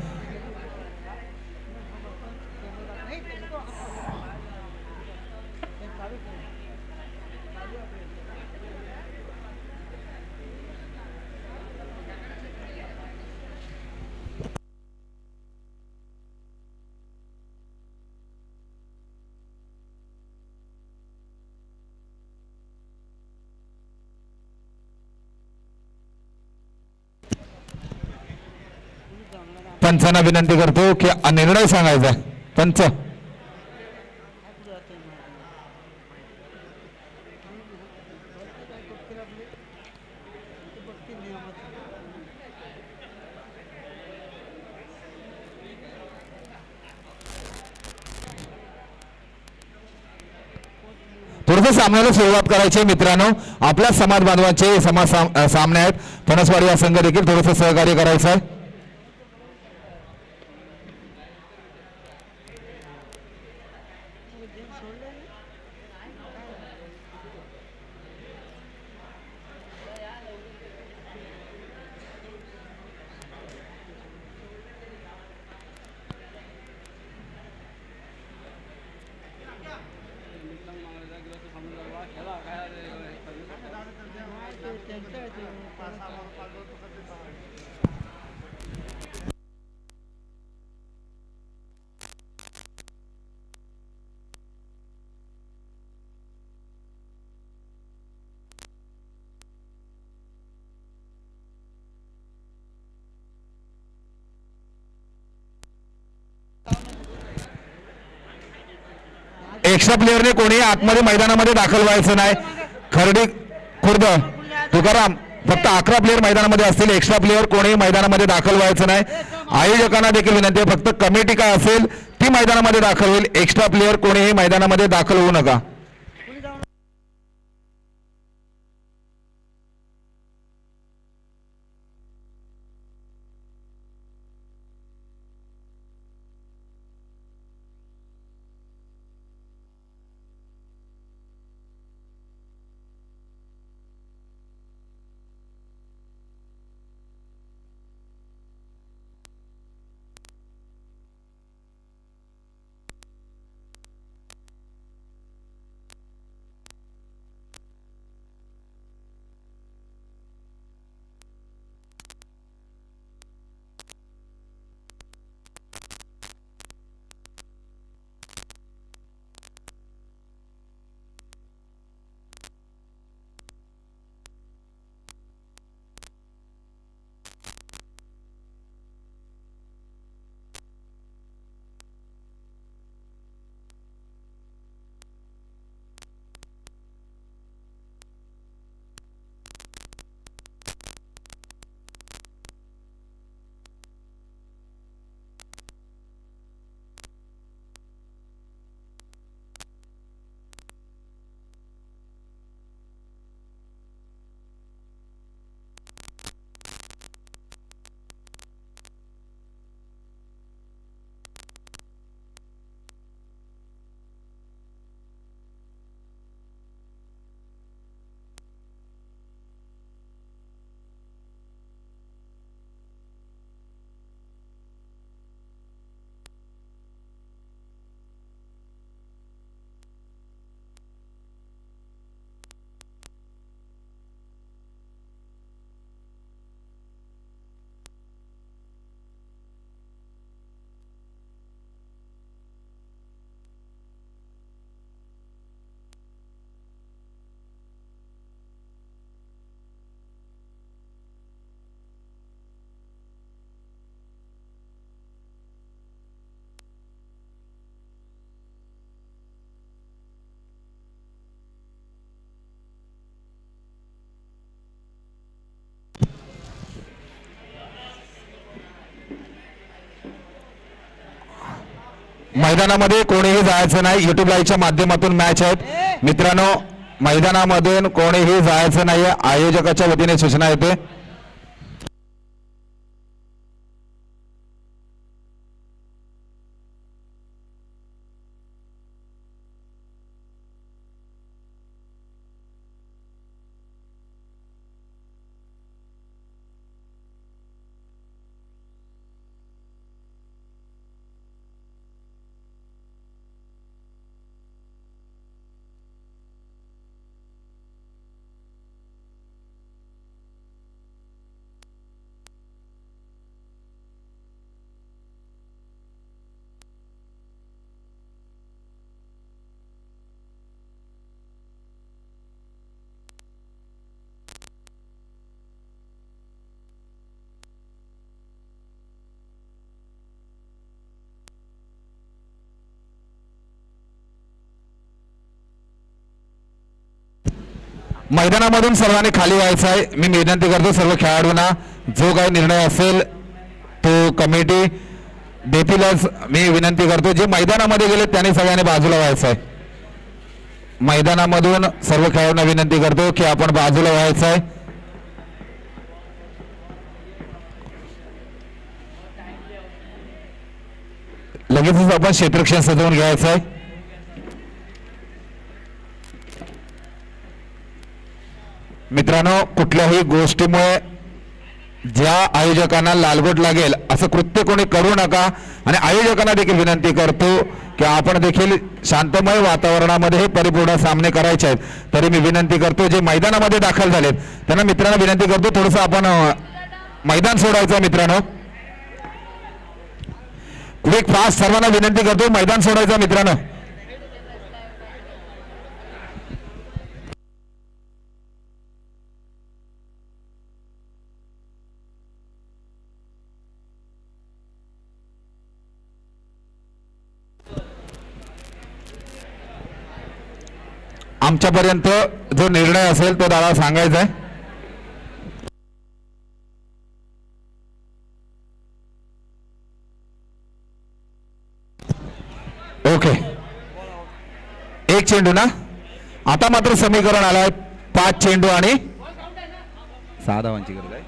पंचांना विनंती करतो की निर्णय सांगायचा. पंच थोडस सामन्याला सुरुवात करायची मित्रांनो. आपल्या समाज बांधवांचे सामने आहेत. फणसवाडी या संघ देखील थोडस सहकार्य करायचं आहे. एक्स्ट्रा प्लेअरने कोणी आतमध्ये मैदानामध्ये दाखल व्हायचं नाही. खर्डी खुर्द तुकाराम फक्त 11 प्लेअर मैदानामध्ये असतील. एक्स्ट्रा प्लेअर कोणी मैदानामध्ये दाखल व्हायचं नाही. आयोजकांना देखील विनंती आहे फक्त कमिटी काय असेल ती मैदानामध्ये दाखल होईल. एक्स्ट्रा प्लेअर कोणीही मैदानामध्ये दाखल होऊ नका. मैदानामध्ये कोणीही जायचं नाही. युट्यूब लाईव्हच्या माध्यमातून मॅच आहेत मित्रांनो. मैदानामधून कोणीही जायचं नाही, आयोजकाच्या वतीने सूचना येते. मैदानामधून सर्वांनी खाली व्हायचं आहे. मी विनंती करतो सर्व खेळाडूंना, जो काही निर्णय असेल तो कमिटी देतीलच. मी विनंती करतो जे मैदानामध्ये गेले त्यांनी सगळ्यांनी बाजूला व्हायचं आहे. मैदानामधून सर्व खेळाडूंना विनंती करतो की आपण बाजूला व्हायचं आहे. लगेचच आपण क्षेत्ररक्षण सजवून घ्यायचं आहे. मित्रांनो, कुठल्याही गोष्टीमुळे ज्या आयोजकांना लालगोट लागेल असं कृत्य कोणी करू नका. आणि आयोजकांना देखील विनंती करतो की आपण देखील शांतमय वातावरणामध्ये हे परिपूर्ण सामने करायचे आहेत. तरी मी विनंती करतो जे मैदानामध्ये दाखल झालेत त्यांना मित्रांनो विनंती करतो थोडंसं आपण मैदान सोडायचं. मित्रांनो क्विक फास्ट सर्वांना विनंती करतो मैदान सोडायचं. मित्रांनो आमच्यापर्यंत जो निर्णय असेल तो दादा सांगायचा आहे. ओके, एक चेंडू ना. आता मात्र समीकरण आलाय 5 चेंडू आणि 6 धावांची गरज आहे.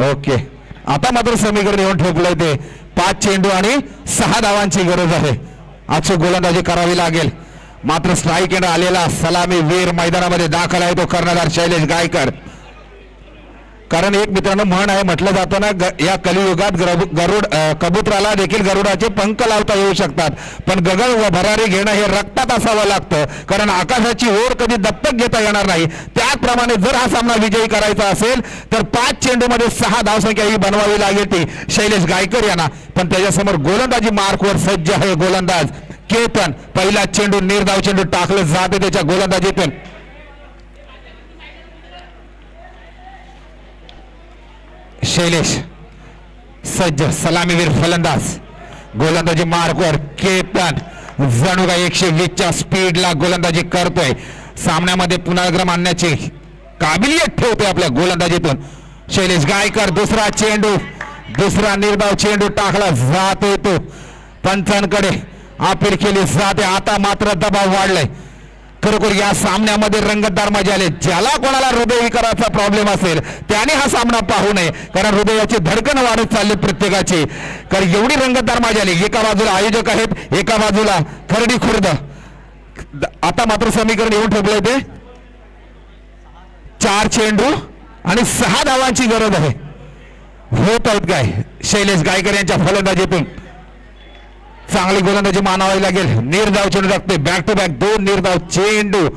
ओके, आता मात्र समीकरण येऊन ठोकलंय ते 5 चेंडू आणि 6 धावांची गरज आहे. अचूक गोलंदाजी करावी लागेल. मात्र स्ट्राईक एंड आलेला सलामी वीर मैदानामध्ये दाखल आहे तो कर्णधार शैलेश गायकर. कारण एक मित्रांनो म्हण आहे, म्हटलं जातं ना या कलियुगात गरुड कबुतराला देखील गरुडाचे पंख लावता येऊ शकतात, पण गगन व भरारी घेणं हे रक्तात असावं लागतं. कारण आकाशाची ओढ कधी दत्तक घेता येणार नाही. त्याचप्रमाणे जर हा सामना विजयी करायचा असेल तर 5 चेंडूमध्ये 6 धावसंख्या ही बनवावी लागेल ती शैलेश गायकर यांना. पण त्याच्यासमोर गोलंदाजी मार्कवर सज्ज आहे गोलंदाज केतन. पहिला चेंडू निर्धाव चेंडू टाकलं जाते त्याच्या गोलंदाजीतून. शैलेश सज्ज, सलामीवीर फलंदाज, गोलंदाजी मार्कवर केतन जणू का 120च्या स्पीडला गोलंदाजी करतोय. सामन्यामध्ये पुनर्क्रम आणण्याची काबिलियत ठेवतोय आपल्या गोलंदाजीतून शैलेश गायकर. दुसरा चेंडू, दुसरा निर्धाव चेंडू टाकला जातोय तो पंचांकडे अपील केली जाते. आता मात्र दबाव वाढलाय. खरोखर या सामन्यामध्ये रंगतदार मजा आले. ज्याला कोणाला हृदयविकाराचा प्रॉब्लेम असेल त्याने हा सामना पाहू नये, कारण हृदयाची धडकन वाढत चालली प्रत्येकाची. कारण एवढी रंगतदार मजा आली. एका बाजूला आयोजक आहेत, एका बाजूला खर्डी खुर्द. आता मात्र समीकरण येऊन ठेवलंय ते 4 चेंडू आणि 6 धावांची गरज आहे. होत आहेत काय शैलेश गायकर यांच्या फलंदाजीतून. चांगली गोलंदाजी मानावी लागेल. निर्धाव चेंडू टाकते, बॅक टू बॅक 2 निर्धाव चेंडू.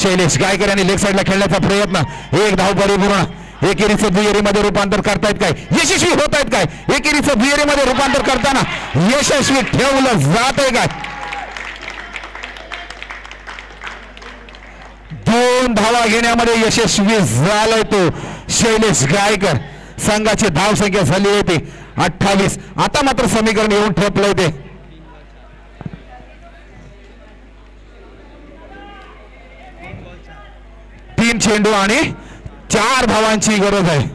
शैलेश गायकर यांनी लेग साईडला खेळण्याचा प्रयत्न, 1 धाव परिपूर्ण. एकेरीचं दुहेरीमध्ये रूपांतर करतायत काय, यशस्वी होत आहेत काय, एकेरीचं दुहेरीमध्ये रूपांतर करताना यशस्वी ठेवलं जात आहे काय. 2 धावा घेण्यामध्ये यशस्वी झालाय तो शैलेश गायकर. संघाची धावसंख्या झाली होती 28. आता मात्र समीकरण येऊन ठेपलंय ते 3 चेंडू आणि 4 धावांची गरज आहे.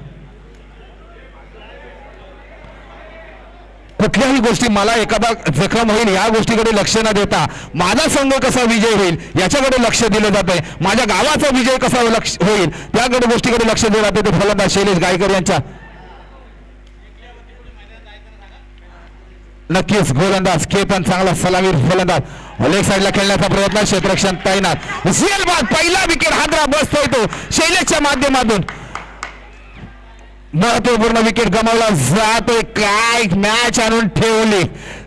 कुठल्याही गोष्टी मला एखादा जखम होईल या गोष्टीकडे लक्ष न देता माझा संघ कसा विजय होईल याच्याकडे लक्ष दिलं जात आहे. माझ्या गावाचा विजय कसा होईल त्याकडे गोष्टीकडे लक्ष दिलं जाते. ते फलंदाज शैलेश गायकर यांच्या नक्कीच गोलंदाज केतन चांगला सलामीर फलंदाज लेग साईडला खेळण्याचा प्रयत्न क्षेत्ररक्षण तैनात बाद पहिला विकेट हादरा बसतोय तो शैलेशच्या माध्यमातून महत्वपूर्ण विकेट गमावला जातोय. काय मॅच आणून ठेवली.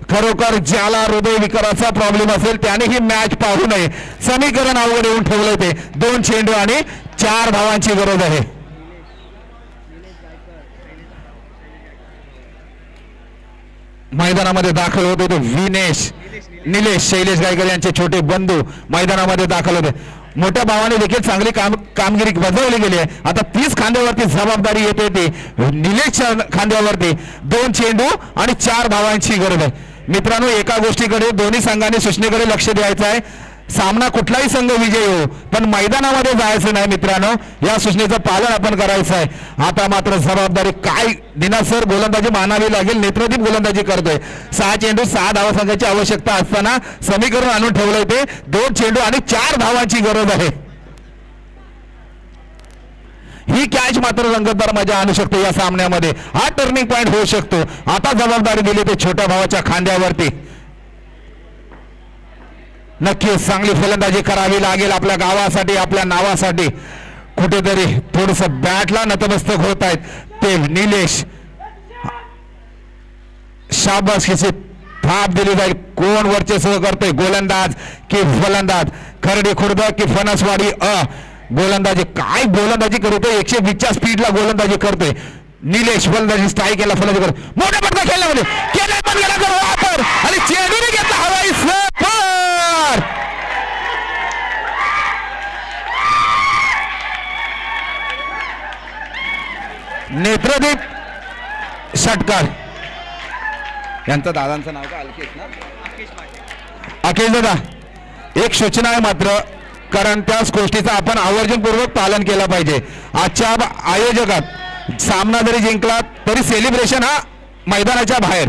खरोखर ज्याला हृदय विकाराचा प्रॉब्लेम असेल त्याने ही मॅच पाहू नये. समीकरण अवघड येऊन ठेवलंय ते. 2 चेंडू आणि 4 धावांची गरज आहे. मैदानामध्ये दाखल होते तो निलेश शैलेश गायकर यांचे छोटे बंधू मैदानामध्ये दाखल होते. मोठ्या भावाने देखील चांगली कामगिरी बजावली गेली आहे. आता 30 खांद्यावरती जबाबदारी येते ती निलेशच्या खांद्यावरती. 2 चेंडू आणि 4 धावांची गरज आहे. मित्रांनो एका गोष्टीकडे दोन्ही संघाने सूचनेकडे लक्ष द्यायचं आहे. सामना कुठलाही संघ विजयी हो पण मैदानामध्ये जायचं नाही मित्रांनो. या सूचनेचं पालन आपण करायचं आहे. आता मात्र जबाबदारी काय दिनासर गोलंदाजी मानावी लागेल. नेत्रदीप गोलंदाजी करतोय. 6 चेंडू 6 धावा संघाची आवश्यकता असताना समीकरण आणून ठेवलंय ते. 2 चेंडू आणि 4 धावांची गरज आहे. ही कॅच मात्र रंगतदार मजा आणू शकते या सामन्यामध्ये. हा टर्निंग पॉइंट होऊ शकतो. आता जबाबदारी दिली ते छोट्या भावाच्या खांद्यावरती. नक्कीच चांगली फलंदाजी करावी लागेल आपल्या गावासाठी आपल्या नावासाठी. कुठेतरी थोडस बॅटला नतमस्तक होत आहेत ते निलेश. शाबासकीची थाप दिली जाईल. कोण वर्चस्व करतोय गोलंदाज की फलंदाज. खर्डी खुर्द की फणसवाडी गोलंदाजी काय गोलंदाजी करतोय. 120च्या स्पीडला गोलंदाजी करतोय निलेश. फलंदाजी स्ट्राईक केला फलंदाजी करतो. मोठा पटका खेळण्यामध्ये केला पण गेला तर वापर आणि चेंडूने घेतला हवाई सफर. नेत्रदीप षटकार यांचं दादांचं नाव काय अल्केश ना अखेर दादा एक सूचना आहे मात्र कारण त्याच गोष्टीचं आपण आवर्जूनपूर्वक पालन केलं पाहिजे. आजच्या आयोजकात सामना जरी जिंकला तरी सेलिब्रेशन हा मैदानाच्या बाहेर